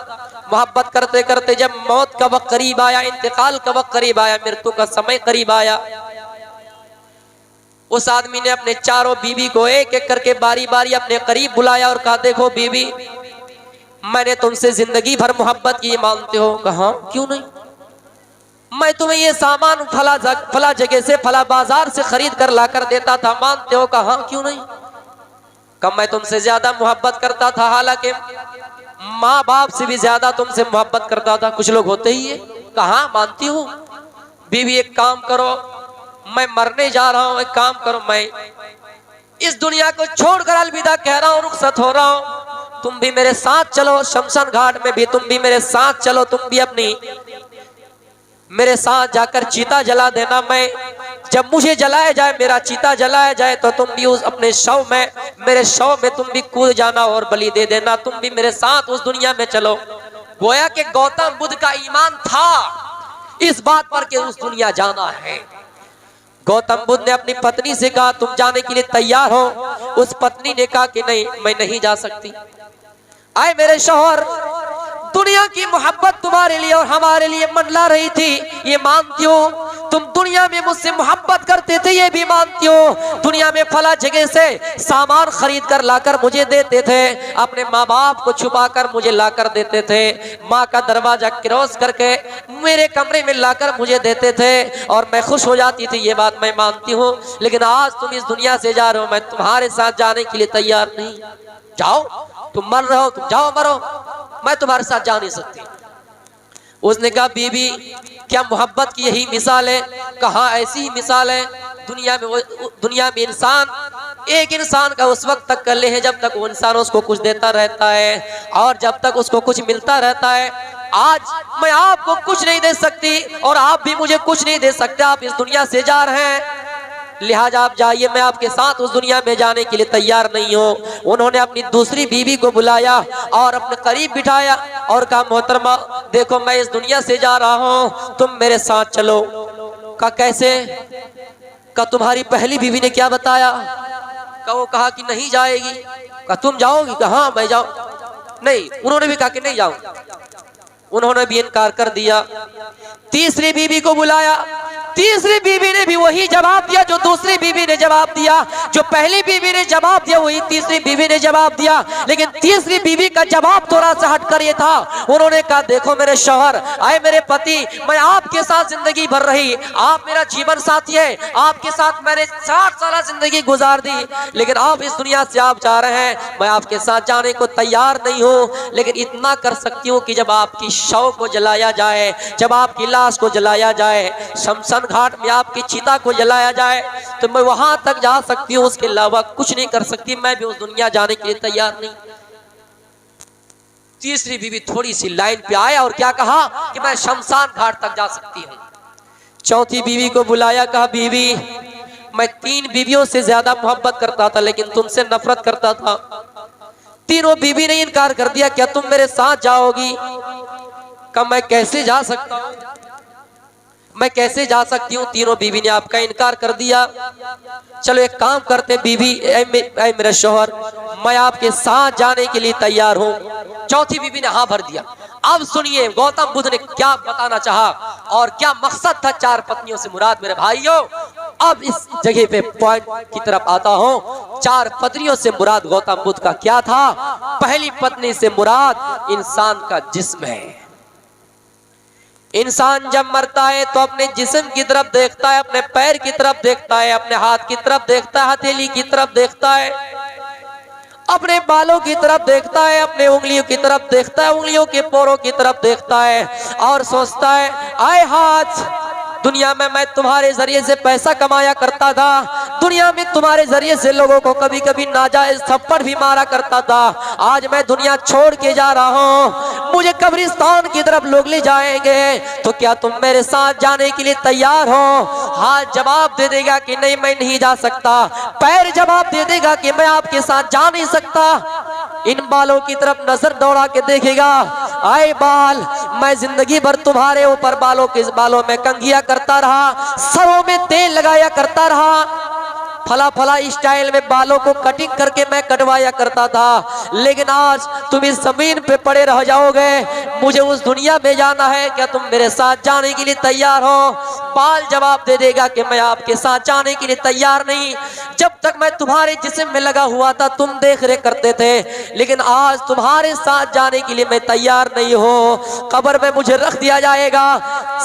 मोहब्बत करते करते जब मौत का वक्त करीब आया, इंतकाल का वक्त करीब आया, मृत्यु का समय करीब आया, उस आदमी ने अपने चारों बीवी को एक एक करके बारी बारी अपने करीब बुलाया और कहा, देखो बीवी, मैंने तुमसे जिंदगी भर मोहब्बत की, मानते हो? कहा क्यों नहीं, मैं तुम्हें ये सामान फला जगह से, फला बाजार से खरीद कर लाकर देता था, मानते हो? कहा क्यों नहीं। कब मैं तुमसे ज्यादा मोहब्बत करता था, हालांकि माँ बाप से भी ज्यादा तुमसे मोहब्बत करता था। कुछ लोग होते ही है। कहा मानती हूँ। बीवी एक काम करो, मैं मरने जा रहा हूँ, एक काम करो, मैं इस दुनिया को छोड़कर अलविदा कह रहा हूँ, रुखसत हो रहा हूँ, तुम भी मेरे साथ चलो, शमशान घाट में भी तुम भी मेरे साथ चलो, तुम भी अपनी मेरे साथ जाकर चीता जला देना। मैं जब मुझे जलाया जाए, मेरा चीता जलाया जाए, तो तुम भी उस अपने शव में, मेरे शव में तुम भी कूद जाना और बलि दे देना, तुम भी मेरे साथ उस दुनिया में चलो। गोया कि गौतम बुद्ध का ईमान था इस बात पर कि उस दुनिया जाना है। गौतम बुद्ध ने अपनी पत्नी से कहा, तुम जाने के लिए तैयार हो? उस पत्नी ने कहा कि नहीं, मैं नहीं जा सकती। आए मेरे शौहर, दुनिया की मोहब्बत तुम्हारे लिए और हमारे लिए मंडला रही थी, ये मानती हो। तुम दुनिया में मुझसे मोहब्बत करते थे, ये भी मानती हो। दुनिया में फला जगह से सामान खरीद कर लाकर मुझे देते थे, अपने माँ बाप को छुपा कर मुझे लाकर देते थे, माँ का दरवाजा क्रॉस करके मेरे कमरे में लाकर मुझे देते थे, और मैं खुश हो जाती थी, ये बात मैं मानती हूँ। लेकिन आज तुम इस दुनिया से जा रहे हो, मैं तुम्हारे साथ जाने के लिए तैयार नहीं। जाओ, तुम मर रहे हो, तुम जाओ मरो, मैं तुम्हारे साथ जा नहीं सकती। उसने कहा, बीबी क्या मोहब्बत की यही मिसाल है? कहा ऐसी ही मिसाल है। दुनिया में इंसान, एक इंसान का उस वक्त तक कले है जब तक वो इंसान उसको कुछ देता रहता है, और जब तक उसको कुछ मिलता रहता है। आज मैं आपको कुछ नहीं दे सकती और आप भी मुझे कुछ नहीं दे सकते, आप इस दुनिया से जा रहे हैं, लिहाजा आप जाइए, मैं आपके साथ उस दुनिया में जाने के लिए तैयार नहीं हूँ। उन्होंने अपनी दूसरी बीवी को बुलाया और अपने करीब बिठाया और कहा, मोहतरमा देखो, मैं इस दुनिया से जा रहा हूँ, तुम मेरे साथ चलो। कहा कैसे? कहा तुम्हारी पहली बीवी ने क्या बताया? कहा वो कहा कि नहीं जाएगी। कहा तुम जाओगी? कहा हाँ मैं जाऊँ। नहीं, उन्होंने भी कहा कि नहीं जाऊँ, उन्होंने भी इनकार कर दिया। तीसरी बीवी को बुलाया, तीसरी बीवी ने भी वही जवाब दिया जो दूसरी बीवी ने जवाब दिया, जो पहली बीवी ने जवाब दिया वही तीसरी बीवी ने जवाब दिया। लेकिन तीसरी बीवी का जवाब थोड़ा सा हटकर ये था, उन्होंने कहा देखो मेरे शौहर, आए मेरे पति, मैं आपके साथ जिंदगी भर रही, आप मेरा जीवन साथी है, आपके साथ मैंने 60 साल जिंदगी गुजार दी, लेकिन आप इस दुनिया से आप जा रहे हैं, मैं आपके साथ जाने को तैयार नहीं हूं। लेकिन इतना कर सकती हूँ कि जब आपकी शव को जलाया जाए, जब आपकी लाश को जलाया जाए, शमशान घाट में आपकी चिता को जलाया जाए, तो मैं वहां तक जा सकती हूँ, उसके अलावा कुछ नहीं कर सकती, मैं भी उस दुनिया जाने के लिए तैयार नहीं। तीसरी बीवी थोड़ी सी लाइन पे आया और क्या कहा कि मैं शमशान घाट तक जा सकती हूँ। चौथी बीवी को बुलाया, कहा बीवी मैं 3 बीवियों से ज्यादा मोहब्बत करता था लेकिन तुमसे नफरत करता था। तीनों बीवी ने इनकार कर दिया, क्या तुम मेरे साथ जाओगी? कहा मैं कैसे जा सकता हूं, मैं कैसे जा सकती हूँ? तीनों बीवी ने आपका इनकार कर दिया। चलो एक काम करते बीवी, ऐ मेरे शौहर, मैं आपके साथ जाने के लिए तैयार हूँ। चौथी बीवी ने हाँ भर दिया। अब सुनिए गौतम बुद्ध ने क्या बताना चाहा और क्या मकसद था 4 पत्नियों से मुराद। मेरे भाइयों, अब इस जगह पे पॉइंट की तरफ आता हूँ। 4 पत्नियों से मुराद गौतम बुद्ध का क्या था? पहली पत्नी से मुराद इंसान का जिस्म है। इंसान जब मरता है तो अपने जिस्म की तरफ देखता है, अपने पैर की तरफ देखता है, अपने हाथ की तरफ देखता है, हथेली की तरफ देखता है, अपने बालों की तरफ देखता है, अपने उंगलियों की तरफ देखता है, उंगलियों के पोरों की तरफ देखता है और सोचता है आए हाथ, दुनिया में मैं तुम्हारे जरिए से पैसा कमाया करता था, दुनिया में तुम्हारे जरिए से लोगों को कभी कभी नाजायज थप्पड़ भी मारा करता था, आज मैं दुनिया छोड़ के जा रहा हूँ, मुझे कब्रिस्तान की तरफ लोग ले जाएंगे, तो क्या तुम मेरे साथ जाने के लिए तैयार हो? हाथ जवाब दे देगा कि नहीं मैं नहीं जा सकता, पैर जवाब दे देगा कि मैं आपके साथ जा नहीं सकता, इन बालों की तरफ नजर दौड़ा के देखेगा, आए बाल, मैं जिंदगी भर तुम्हारे ऊपर बालों में कंघिया करता रहा, सरों में तेल लगाया करता रहा, फला फला स्टाइल में बालों को कटिंग करके मैं कटवाया करता था, लेकिन आज तुम इस जमीन पे पड़े रह जाओगे, मुझे उस दुनिया में जाना है, क्या तुम मेरे साथ जाने के लिए तैयार हो? बाल जवाब दे देगा कि मैं आपके साथ जाने के लिए तैयार नहीं, जब तक मैं तुम्हारे जिस्म में लगा हुआ था तुम देख रेख करते थे, लेकिन आज तुम्हारे साथ जाने के लिए मैं तैयार नहीं हूँ। कब्र में मुझे रख दिया जाएगा,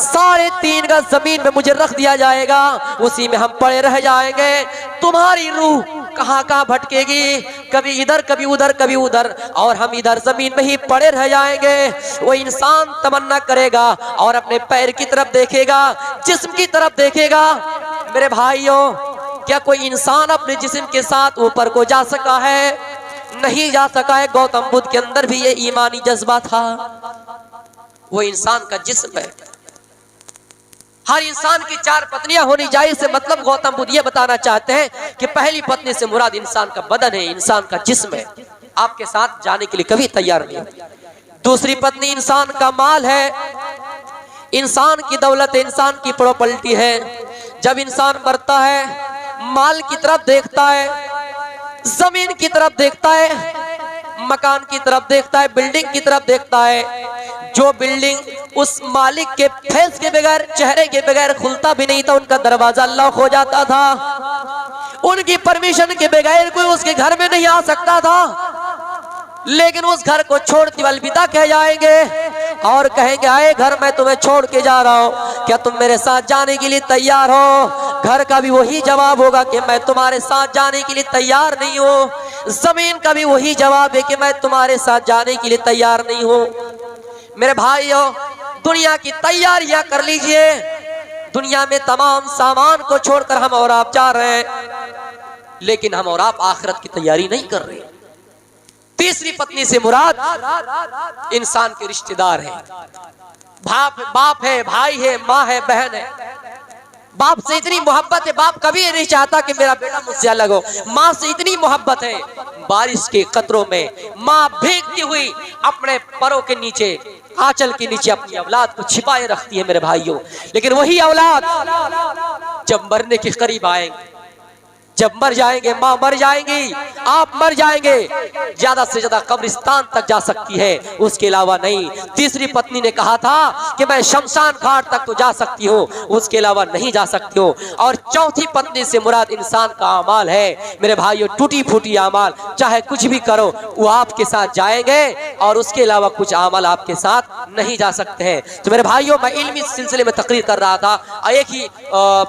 3.5 गज जमीन में मुझे रख दिया जाएगा, उसी में हम पड़े रह जाएंगे, तुम्हारी रूह कहाँ कहाँ भटकेगी, कभी इधर कभी उधर कभी उधर, और हम इधर जमीन में ही पड़े रह जाएंगे। वो इंसान तमन्ना करेगा और अपने पैर की तरफ देखेगा, जिस्म की तरफ देखेगा। मेरे भाइयों, क्या कोई इंसान अपने जिस्म के साथ ऊपर को जा सका है? नहीं जा सका है। गौतम बुद्ध के अंदर भी ये ईमानी जज्बा था, वो इंसान का जिस्म है। हर इंसान की 4 पत्नियां होनी चाहिए, से मतलब गौतम बुद्ध ये बताना चाहते हैं कि पहली पत्नी से मुराद इंसान का बदन है, इंसान का जिस्म है, आपके साथ जाने के लिए कभी तैयार नहीं। दूसरी पत्नी इंसान का माल है, इंसान की दौलत है, इंसान की प्रॉपर्टी है। जब इंसान मरता है माल की तरफ देखता है, जमीन की तरफ देखता है, मकान की तरफ देखता है, बिल्डिंग की तरफ देखता है। जो बिल्डिंग उस मालिक के फेस के बगैर, चेहरे के बगैर खुलता भी नहीं था, उनका दरवाजा लॉक हो जाता था, उनकी परमिशन के बगैर कोई उसके घर में नहीं आ सकता था, लेकिन उस घर को छोड़ते अलविदा कह जाएंगे और कहेंगे आए घर, मैं तुम्हें छोड़ के जा रहा हूँ, क्या तुम मेरे साथ जाने के लिए तैयार हो? घर का भी वही जवाब होगा कि मैं तुम्हारे साथ जाने के लिए तैयार नहीं हूँ। जमीन का भी वही जवाब है कि मैं तुम्हारे साथ जाने के लिए तैयार नहीं हूँ। मेरे भाइयों, दुनिया की तैयारियां कर लीजिए, दुनिया में तमाम सामान को छोड़कर हम और आप जा रहे हैं, लेकिन हम और आप आखिरत की तैयारी नहीं कर रहे। तीसरी पत्नी से मुराद इंसान के रिश्तेदार हैं, बाप है, भाई है, माँ है, बहन है। बाप से इतनी मोहब्बत है, बाप कभी नहीं चाहता कि मेरा बेटा मुझसे अलग हो। माँ से इतनी मोहब्बत है, बारिश के कतरों में माँ भीगती हुई अपने परों के नीचे, आंचल के नीचे अपनी औलाद को छिपाए रखती है। मेरे भाइयों, लेकिन वही औलाद जब मरने के करीब आएंगे, जब मर जाएंगे, माँ मर जाएंगी, आप मर जाएंगे, ज्यादा से ज्यादा कब्रिस्तान तक जा सकती है, उसके अलावा नहीं। तीसरी पत्नी ने कहा था कि मैं शमशान घाट तक तो जा सकती हूँ, उसके अलावा नहीं जा सकती हूँ। और चौथी पत्नी से मुराद इंसान का अमाल है मेरे भाइयों, टूटी फूटी अमाल, चाहे कुछ भी करो वो आपके साथ जाएंगे और उसके अलावा कुछ अमाल आपके साथ नहीं जा सकते हैं। तो मेरे भाइयों, मैं इल्मी सिलसिले में तकरीर कर रहा था, एक ही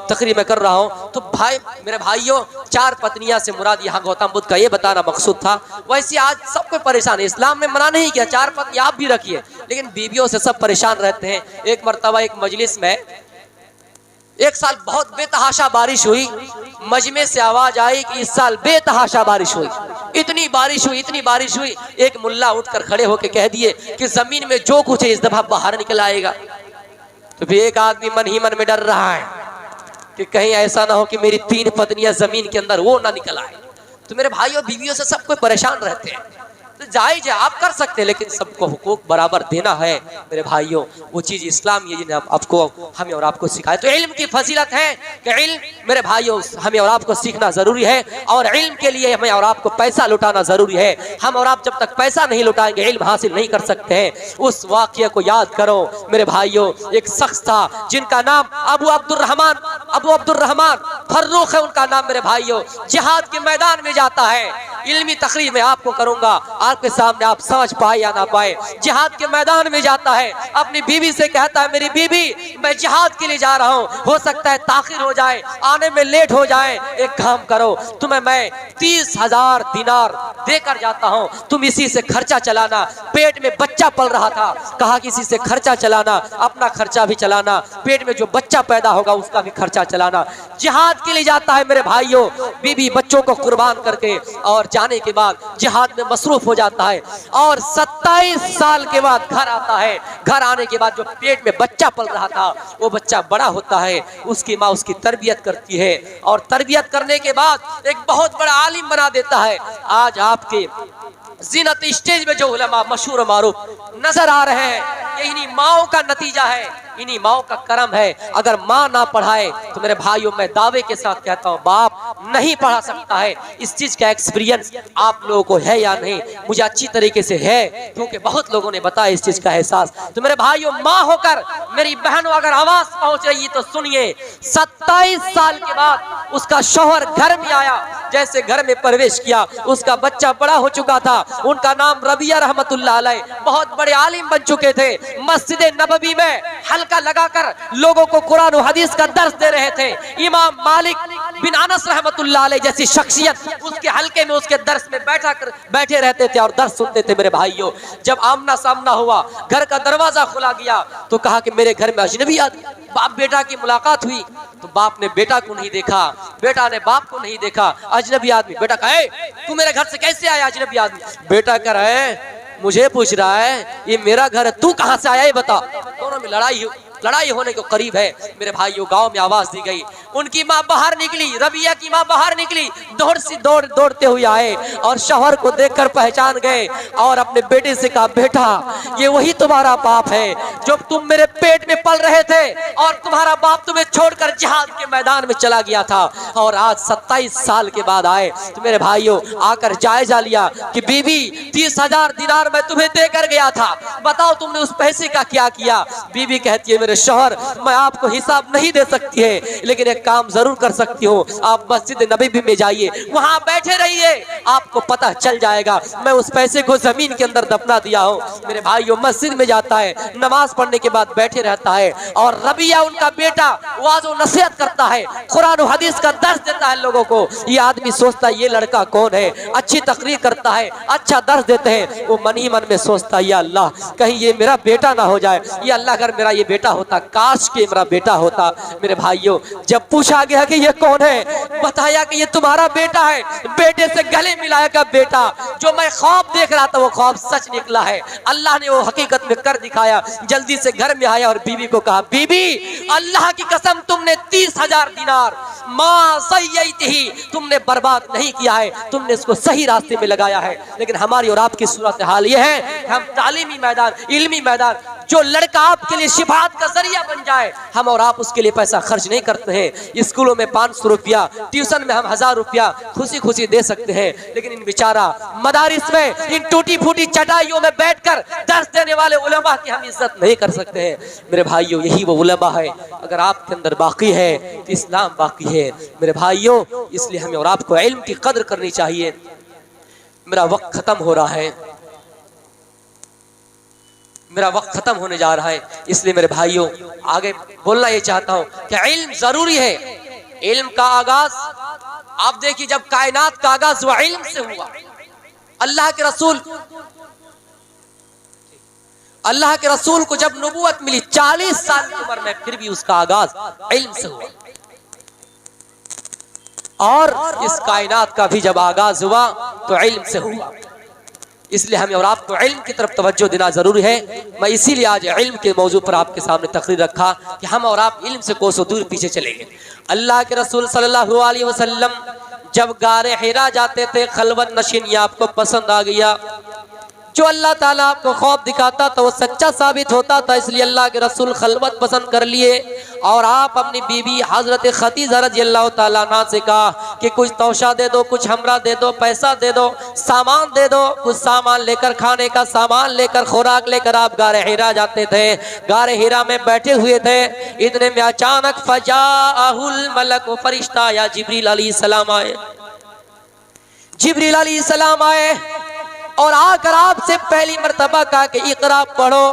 तकरीर में कर रहा हूँ, तो भाई मेरे भाइयों, 4 पत्नियां से मुराद यहाँ गौतम बुद्ध का ये बताना मकसूद था। वैसे आज सब कोई परेशान है, इस्लाम ने मना नहीं किया 4 पत्नी आप भी रखिए, लेकिन बीवियों से सब परेशान रहते हैं। एक मर्तबा एक मजलिस में एक साल बहुत बेतहाशा बारिश हुई, मजमे से आवाज आई कि इस साल बेतहाशा बारिश हुई, इतनी बारिश हुई, इतनी बारिश हुई। एक मुल्ला उठकर खड़े होकर कह दिए कि जमीन में जो कुछ है इस दफा बाहर निकल आएगा। तो फिर एक आदमी मन ही मन में डर रहा है कि कहीं ऐसा ना हो कि मेरी 3 पत्नियां जमीन के अंदर वो ना निकल आए। तो मेरे भाइयों, बीवियों से सब कोई परेशान रहते हैं, तो जायज है, आप कर सकते हैं, लेकिन सबको हुकूक बराबर देना है मेरे भाइयों। वो चीज इस्लाम ये आपको, हमें और आपको सिखाए। तो इल्म की फजीलत है कि इल्म मेरे भाइयों हमें और आपको सीखना जरूरी है, और इल्म के लिए हमें और आपको पैसा लुटाना जरूरी है। हम और आप जब तक पैसा नहीं लुटाएंगे इल्म हासिल नहीं कर सकते हैं। उस वाक़या को याद करो मेरे भाइयों, एक शख्स था जिनका नाम अबू अब्दुर्रहमान फर्रुख है उनका नाम मेरे भाइयों। जिहाद के मैदान में जाता है, इल्मी तकरीर में आपको करूंगा, आपके सामने आप समझ पाए या ना पाए। जिहाद के मैदान में जाता है, अपनी बीवी से कहता है मेरी बीवी मैं जिहाद के लिए जा रहा हूँ, हो सकता है ताखिर हो जाए, आने में लेट हो जाए, एक काम करो तुम्हें मैं 30,000 दिनार देकर जाता हूँ, तुम इसी से खर्चा चलाना। पेट में बच्चा पल रहा था, कहा कि इसी से खर्चा चलाना, अपना खर्चा भी चलाना, पेट में जो बच्चा पैदा होगा उसका भी खर्चा चलाना। जिहाद के लिए जाता है मेरे भाइयों, बीवी बच्चों को कुर्बान करके, और जाने के बाद जिहाद में मसरूफ हो जाता है, और 27 साल के बाद घर आता है। घर आने के बाद जो पेट में बच्चा पल रहा था वो बच्चा बड़ा होता है, उसकी माँ उसकी तरबियत करती है, और तरबियत करने के बाद एक बहुत बड़ा आलिम बना देता है। आज आपके ज़ीनत स्टेज में जो उलमा मशहूर मारूफ नजर आ रहे हैं, ये इन्हीं माओ का नतीजा है, इन्हीं माओ का करम है। अगर माँ ना पढ़ाए तो मेरे भाइयों मैं दावे के साथ कहता हूँ बाप नहीं पढ़ा सकता है। इस चीज का एक्सपीरियंस आप लोगों को है या नहीं, मुझे अच्छी तरीके से है, क्योंकि बहुत लोगों ने बताया इस चीज का एहसास। तो मेरे भाइयों, माँ होकर मेरी बहनों अगर आवाज पहुंच रही है तो सुनिए, 27 साल के बाद उसका शौहर घर में आया, जैसे घर में प्रवेश किया उसका बच्चा बड़ा हो चुका था। उनका नाम रबिया रहमतुल्लाह अलैह, बहुत बड़े आलिम बन चुके थे। मस्जिद नबवी में हल्का लगाकर लोगों को कुरान और हदीस का दर्स दे रहे थे। इमाम मालिक बिन अनस रहमतुल्लाह अलैह जैसी शख्सियत उसके हल्के में, उसके दर्स में बैठे रहते थे और दर्स सुनते थे। मेरे भाइयों, जब आमना सामना हुआ, घर का दरवाजा खुला गया, तो कहा कि मेरे घर में अजनबी आदमी, बाप बेटा की मुलाकात हुई, तो बाप ने बेटा को नहीं देखा, बेटा ने बाप को नहीं देखा, अजनबी आदमी। बेटा कहे तू मेरे घर से कैसे आया अजनबी आदमी? बेटा कह रहा है मुझे पूछ रहा है ये मेरा घर है, तू कहां से आया ये बता। दोनों में लड़ाई होने को करीब है। मेरे भाइयों, गांव में आवाज दी गई, उनकी माँ बाहर निकली, रबिया की माँ बाहर निकली, दौड़ते हुए आए और शौहर को देखकर पहचान गए और अपने बेटे से कहा बेटा ये वही तुम्हारा बाप है जो तुम मेरे पेट में पल रहे थे, और तुम्हारा बाप तुम्हें छोड़कर जिहाद के मैदान में चला गया था, और आज 27 साल के बाद आए। तो मेरे भाइयों, आकर जायजा लिया कि बीवी 30,000 दिनार मैं तुम्हें देकर गया था, बताओ तुमने उस पैसे का क्या किया? बीवी कहती है मेरे शौहर मैं आपको हिसाब नहीं दे सकती है, लेकिन एक काम जरूर कर सकती हूँ, आप मस्जिद नबवी में जाइए, वहां बैठे रहिए, आपको पता चल जाएगा। मैं उस पैसे को जमीन के अंदर दफना दिया हूँ। मेरे भाइयों, मस्जिद में जाता है, नमाज पढ़ने के बाद बैठे रहता है, और रबिया उनका बेटा वाज़ और नसीहत करता है, कुरान और हदीस का दर्स देता है लोगों को। ये आदमी सोचता है ये लड़का कौन है, अच्छी तकरीर करता है, अच्छा दर्स देते हैं। वो मन ही मन में सोचता है या अल्लाह कहीं ये मेरा बेटा ना हो जाए, या अल्लाह अगर मेरा ये बेटा होता, काश के मेरा बेटा होता। मेरे भाइयों, जब पूछा गया कि ये कौन है, बताया कि ये तुम्हारा बेटा है। बेटे से गले मिलाया का बेटा, जो मैं ख्वाब देख रहा था वो ख्वाब सच निकला है, अल्लाह ने वो हकीकत में कर दिखाया। जल्दी से घर में आया और बीवी को कहा बीवी अल्लाह की कसम तुमने 30,000 दिनार माँ सय्यती तुमने बर्बाद नहीं किया है, तुमने इसको सही रास्ते में लगाया है। लेकिन हमारी और आपकी सूरत हाल ये है, हम तालीमी मैदान, इल्मी मैदान जो लड़का आपके लिए शिफात का जरिया बन जाए, हम और आप उसके लिए पैसा खर्च नहीं करते हैं। स्कूलों में 500 रुपया, ट्यूशन में हम 1000 रुपया खुशी खुशी दे सकते हैं, लेकिन इन बेचारा मदारिस में इन टूटी फूटी चटाइयों में बैठकर दर्स देने वाले उलमा की हम इज्जत नहीं कर सकते हैं। मेरे भाइयों, यही वो उलमा है, अगर आपके अंदर बाकी है तो इस्लाम बाकी है। मेरे भाइयों, इसलिए हमें और आपको इल्म की कदर करनी चाहिए। मेरा वक्त खत्म हो रहा है, मेरा वक्त खत्म होने जा रहा है, इसलिए मेरे भाइयों आगे बोलना ये चाहता हूं कि इल्म जरूरी है। इल्म का आगाज आप देखिए, जब कायनात का आगाज हुआ इल्म से हुआ। अल्लाह के रसूल को जब नबूवत मिली 40 साल की उम्र में, फिर भी उसका आगाज इल्म से हुआ। और इस कायनात का भी जब आगाज हुआ तो इल्म से हुआ। इसलिए हमें और आपको इल्म की तरफ तवज्जो देना जरूरी है। मैं इसीलिए आज इल्म के मौजू पर आपके सामने तकरीर रखा कि हम और आप इल्म से कोसों दूर पीछे चलेंगे। अल्लाह के रसूल सल्लल्लाहु अलैहि वसल्लम जब गारे हिरा जाते थे, खलवत नशीन, ये आपको पसंद आ गया। जो अल्लाह ताला आपको ख्वाब दिखाता था वो सच्चा साबित होता था, इसलिए अल्लाह के रसूल खलवत पसंद कर लिए। और आप अपनी बीवी हजरत खदीजा रज़ियल्लाहु ताला अन्हा से कहा कि कुछ तोशा दे दो, कुछ हमरा दे दो, पैसा दे दो, सामान दे दो। कुछ सामान लेकर, खाने का सामान लेकर, खुराक लेकर आप गारे हिरा जाते थे। गारे हिरा में बैठे हुए थे, इतने में अचानक फजाअहुल मलक, फरिश्ता या जिब्रील अलैहिस्सलाम आए। जिब्रील अलैहिस्सलाम आए और आकर आपसे पहली मर्तबा कहा कि इकरा पढ़ो।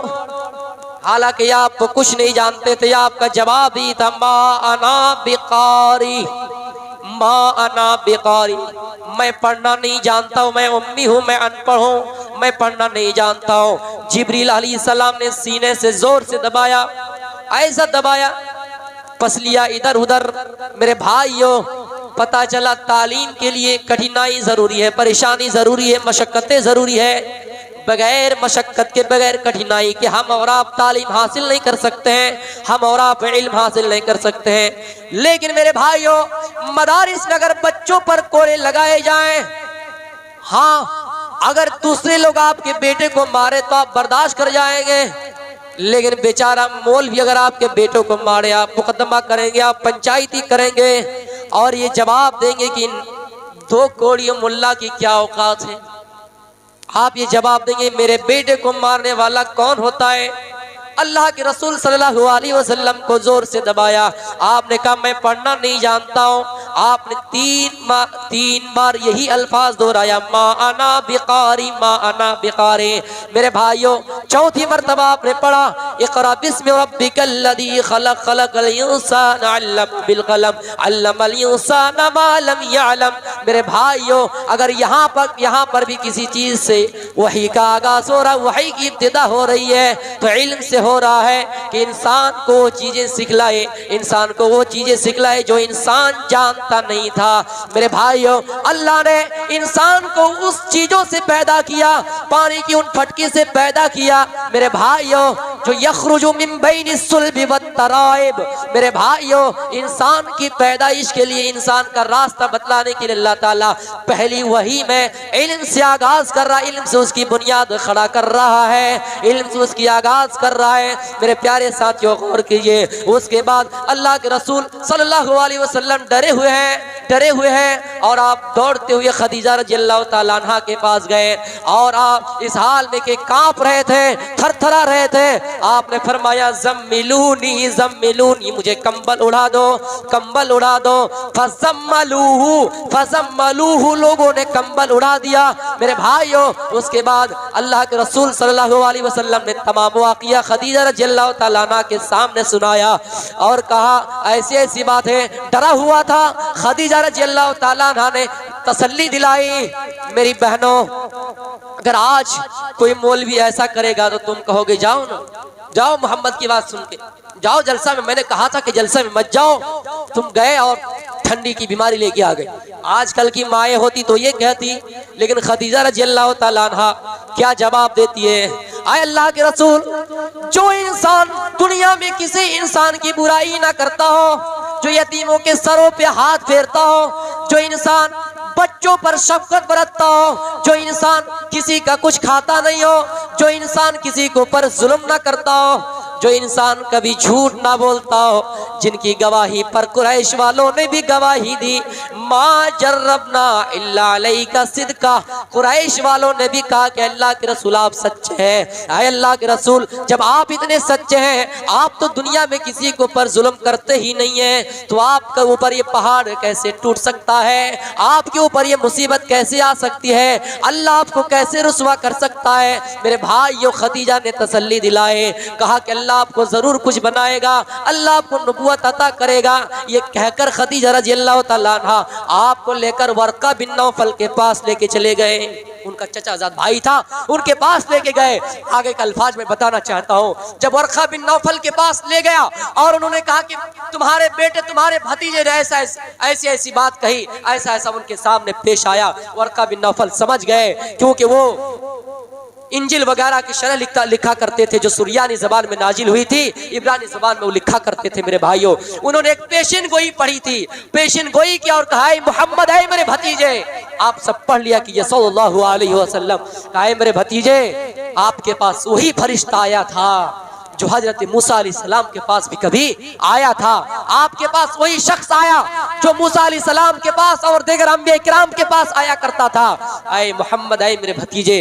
हालांकि आप कुछ नहीं जानते थे, आपका जवाब ही था मा अना बिकारी, मा अना बिकारी, मैं पढ़ना नहीं जानता हूँ, मैं उम्मी हूँ, मैं अनपढ़ हूँ, मैं पढ़ना नहीं जानता हूँ। जिब्रील अलैहिस्सलाम ने सीने से जोर से दबाया, ऐसा दबाया, पसलियाँ इधर उधर। मेरे भाइयों, पता चला तालीम के लिए कठिनाई जरूरी है, परेशानी जरूरी है, मशक्कतें जरूरी है। बगैर मशक्कत के, बगैर कठिनाई के हम और आप तालीम हासिल नहीं कर सकते हैं, हम और आप इल्म हासिल नहीं कर सकते हैं। लेकिन मेरे भाइयों, मदारिस में अगर बच्चों पर कोरे लगाए जाएं, हाँ, अगर दूसरे लोग आपके बेटे को मारे तो आप बर्दाश्त कर जाएंगे, लेकिन बेचारा मौलवी अगर आपके बेटों को मारे, आप मुकदमा करेंगे, आप पंचायती करेंगे और ये जवाब देंगे कि इन 2 कोड़ियों मुल्ला की क्या औकात है। आप ये जवाब देंगे मेरे बेटे को मारने वाला कौन होता है। अल्लाह के रसूल सल्लल्लाहु अलैहि वसल्लम को जोर से दबाया। आपने कहा मैं पढ़ना नहीं जानता हूँ। आपने 3 बार यही अल्फाज दोहराया, मा अना बिकारी, मा अना बिकारी। मेरे भाइयों, चौथी मर्तबा आपने पढ़ा इक़रा बिस्मि रब्बिकल लज़ी खलक़, खलक़ल इंसाना अल्लम बिल क़लम, अल्लमल इंसाना मा लम यअलम। मेरे भाइयों, अगर यहाँ पर भी किसी चीज से वही का आगाज हो रहा, वही की इब्तिदा हो रही है, तो इल्म से हो रहा है कि इंसान को वो चीजें सिखलाए, इंसान को वो चीजें सिखलाए जो इंसान जानता नहीं था। मेरे भाइयों, अल्लाह ने इंसान को उस चीजों से पैदा किया, पानी की उन फटकी से पैदा किया मेरे भाइयों, जो यखरुजु मिन बैनि सुल्बि वत्तराइब। मेरे भाइयों, इंसान की पैदाइश के लिए, इंसान का रास्ता बतलाने के लिए अल्लाह ताला पहली वही में इल्म से आगाज कर रहा है, इल्म से उसकी बुनियाद खड़ा कर रहा है, इल्म से उसकी आगाज कर रहा है। मेरे प्यारे साथियों, गौर कीजिए, उसके बाद अल्लाह के रसूल सल्लल्लाहु अलैहि वसल्लम डरे हुए हैं और आप दौड़ते हुए खदीजा रज़ियल्लाहु ताला अन्हा के पास गए और आप इस हाल में कि कांप रहे थे, थरथरा रहे थे। आपने फरमाया ज़म्मिलूनी ज़म्मिलूनी, मुझे कंबल उड़ा दो, कंबल उड़ा दो। फज़म्मलूहु, लोगों ने कंबल उड़ा दिया। मेरे भाइयों, उसके बाद अल्लाह के रसूल सल्लल्लाहु अलैहि वसल्लम ने तमाम वाक़िया खदीजा रज़ियल्लाहु ताला अन्हा के सामने सुनाया और कहा ऐसी ऐसी बात है। डरा हुआ था, खदीजा रज़ियल्लाहु ताला अन्हा ने तसल्ली दिलाई। मेरी बहनों, अगर आज कोई मौलवी ऐसा करेगा तो तुम कहोगे जाओ ना, जाओ मोहम्मद की बात सुन के जाओ जलसा में। मैंने कहा था कि जलसा में मत जाओ, तुम गए और ठंडी की बीमारी लेके आ गए। आजकल की माएँ होती तो ये कहती, लेकिन खदीजा रज़ियल्लाहु ताला अन्हा क्या जवाब देती है, आए अल्लाह के रसूल, जो इंसान दुनिया में किसी इंसान की बुराई ना करता हो, जो यतीमों के सरों पे हाथ फेरता हो, जो इंसान बच्चों पर शफकत बरतता हो, जो इंसान किसी का कुछ खाता नहीं हो, जो इंसान किसी के ऊपर जुल्म ना करता हो, जो इंसान कभी झूठ ना बोलता हो, जिनकी गवाही पर कुरैश वालों ने भी गवाही दी, मा जर्रबना इल्ला अलैका सिद्का, कुरैश वालों ने भी कहा कि अल्लाह के रसूल आप सच्चे हैं। आए अल्लाह के रसूल, जब आप इतने सच्चे हैं, आप तो दुनिया में किसी के ऊपर जुल्म करते ही नहीं है, तो आपके ऊपर ये पहाड़ कैसे टूट सकता है, आपके ऊपर ये मुसीबत कैसे आ सकती है, अल्लाह आपको कैसे रुसवा कर सकता है। मेरे भाइयों, खदीजा ने तसल्ली दिलाए, कहा कि अल्लाह आपको जरूर कुछ बनाएगा, अल्लाह आपको नबुवत अता करेगा। ये कहकर खदीजा रज़ी अल्लाह तआला अन्हा आपको लेकर वर्का बिन नौफल के पास लेके चले गए। उनका चचाजाद भाई था, उनके पास लेके गए। आगे का अल्फाज में बताना चाहता हूँ, जब वर्का बिन नौफल के पास ले गया और उन्होंने कहा कि तुम्हारे बेटे, तुम्हारे भतीजे ने ऐसी ऐसी बात कही, ऐसा ऐसा उनके सामने पेश आया। वर्का बिन नौफल समझ गए, क्योंकि वो इंजिल वगैरह की शरह लिखा करते थे, जो सुरियानी जबान में नाजिल हुई थी, इब्रानी जबान में वो लिखा करते थे। मेरे भाइयों, उन्होंने एक पेशिन गोई पढ़ी थी, पेशिन गोई किया और कहा, मोहम्मद है मेरे भतीजे। आप सब पढ़ लिया कि ये सल्लल्लाहु अलैहि वसल्लम, कहा मेरे भतीजे, आपके पास वही फरिश्ता आया था जो हजरत मूसा अलैहिस्सलाम के पास भी कभी आया था। आपके पास वही शख्स आया जो मूसा अलैहिस्सलाम के पास और दीगर अंबिया किराम के पास आया करता था। ऐ मोहम्मद, ऐ मेरे भतीजे,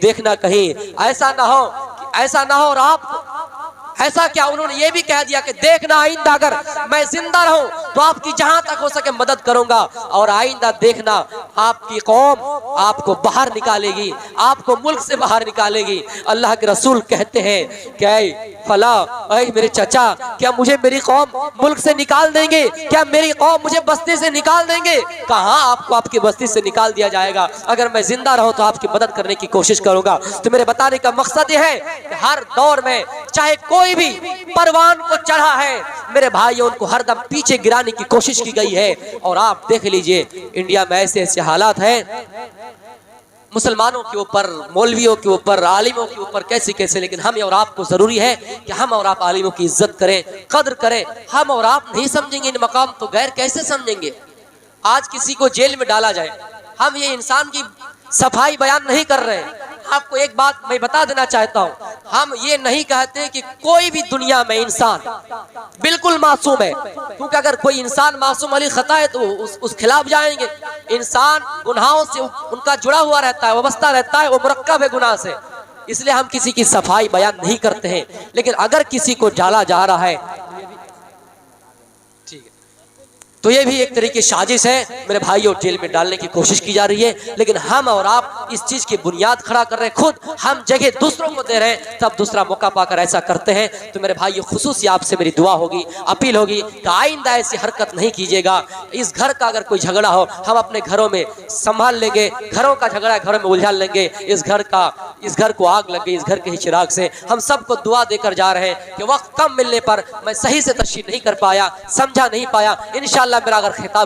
देखना कहीं ऐसा ना हो और आप ऐसा क्या, उन्होंने ये भी कह दिया कि देखना आइंदा अगर मैं जिंदा रहूं तो आपकी जहां तक हो सके मदद करूंगा, और आइंदा देखना आपकी कौम आपको बाहर निकालेगी, आपको मुल्क से बाहर निकालेगी। अल्लाह के रसूल कहते हैं क्या फला, ऐ मेरे चाचा, क्या मुझे मेरी कौम मुल्क से निकाल देंगे? क्या मेरी कौम मुझे बस्ती से निकाल देंगे? कहाँ आपको आपकी बस्ती से निकाल दिया जाएगा। अगर मैं जिंदा रहूं तो आपकी मदद करने की कोशिश करूंगा। तो मेरे बताने का मकसद यह है कि हर दौर में चाहे कोई भी परवान को चढ़ा है, मेरे भाइयों, उनको हरदम पीछे गिराने की कोशिश की गई है। और आप देख लीजिए, इंडिया में ऐसे ऐसे हालात हैं, मुसलमानों के ऊपर, मौलवियों के ऊपर, आलिमों के ऊपर कैसे कैसे, लेकिन हम और आपको जरूरी है कि हम और आप आलिमों की इज्जत करें, कद्र करें। हम और आप नहीं समझेंगे इन मकाम तो गैर कैसे समझेंगे। आज किसी को जेल में डाला जाए, हम ये इंसान की सफाई बयान नहीं कर रहे हैं। आपको एक बात मैं बता देना चाहता हूँ, हम ये नहीं कहते कि कोई भी दुनिया में इंसान बिल्कुल मासूम है, क्योंकि अगर कोई इंसान मासूम अली खता है तो उस खिलाफ जाएंगे। इंसान गुनाहों से उनका जुड़ा हुआ रहता है, वाबस्ता रहता है, वो मुरक्कब है गुनाह से, इसलिए हम किसी की सफाई बयान नहीं करते हैं। लेकिन अगर किसी को डाला जा रहा है तो ये भी एक तरह की साजिश है, मेरे भाइयों, जेल में डालने की कोशिश की जा रही है। लेकिन हम और आप इस चीज की बुनियाद खड़ा कर रहे हैं, खुद हम जगह दूसरों को दे रहे हैं, तब दूसरा मौका पाकर ऐसा करते हैं। तो मेरे भाइयों, खुसूसी आपसे मेरी दुआ होगी, अपील होगी कि आइंदा ऐसी हरकत नहीं कीजिएगा। इस घर का अगर कोई झगड़ा हो, हम अपने घरों में संभाल लेंगे, घरों का झगड़ा घरों में उलझा लेंगे। इस घर को आग लग गई, इस घर के ही चिराग से। हम सबको दुआ देकर जा रहे हैं कि वक्त कम मिलने पर मैं सही से तशरीह नहीं कर पाया, समझा नहीं पाया, इंशाअल्लाह मेरा अगर खिताब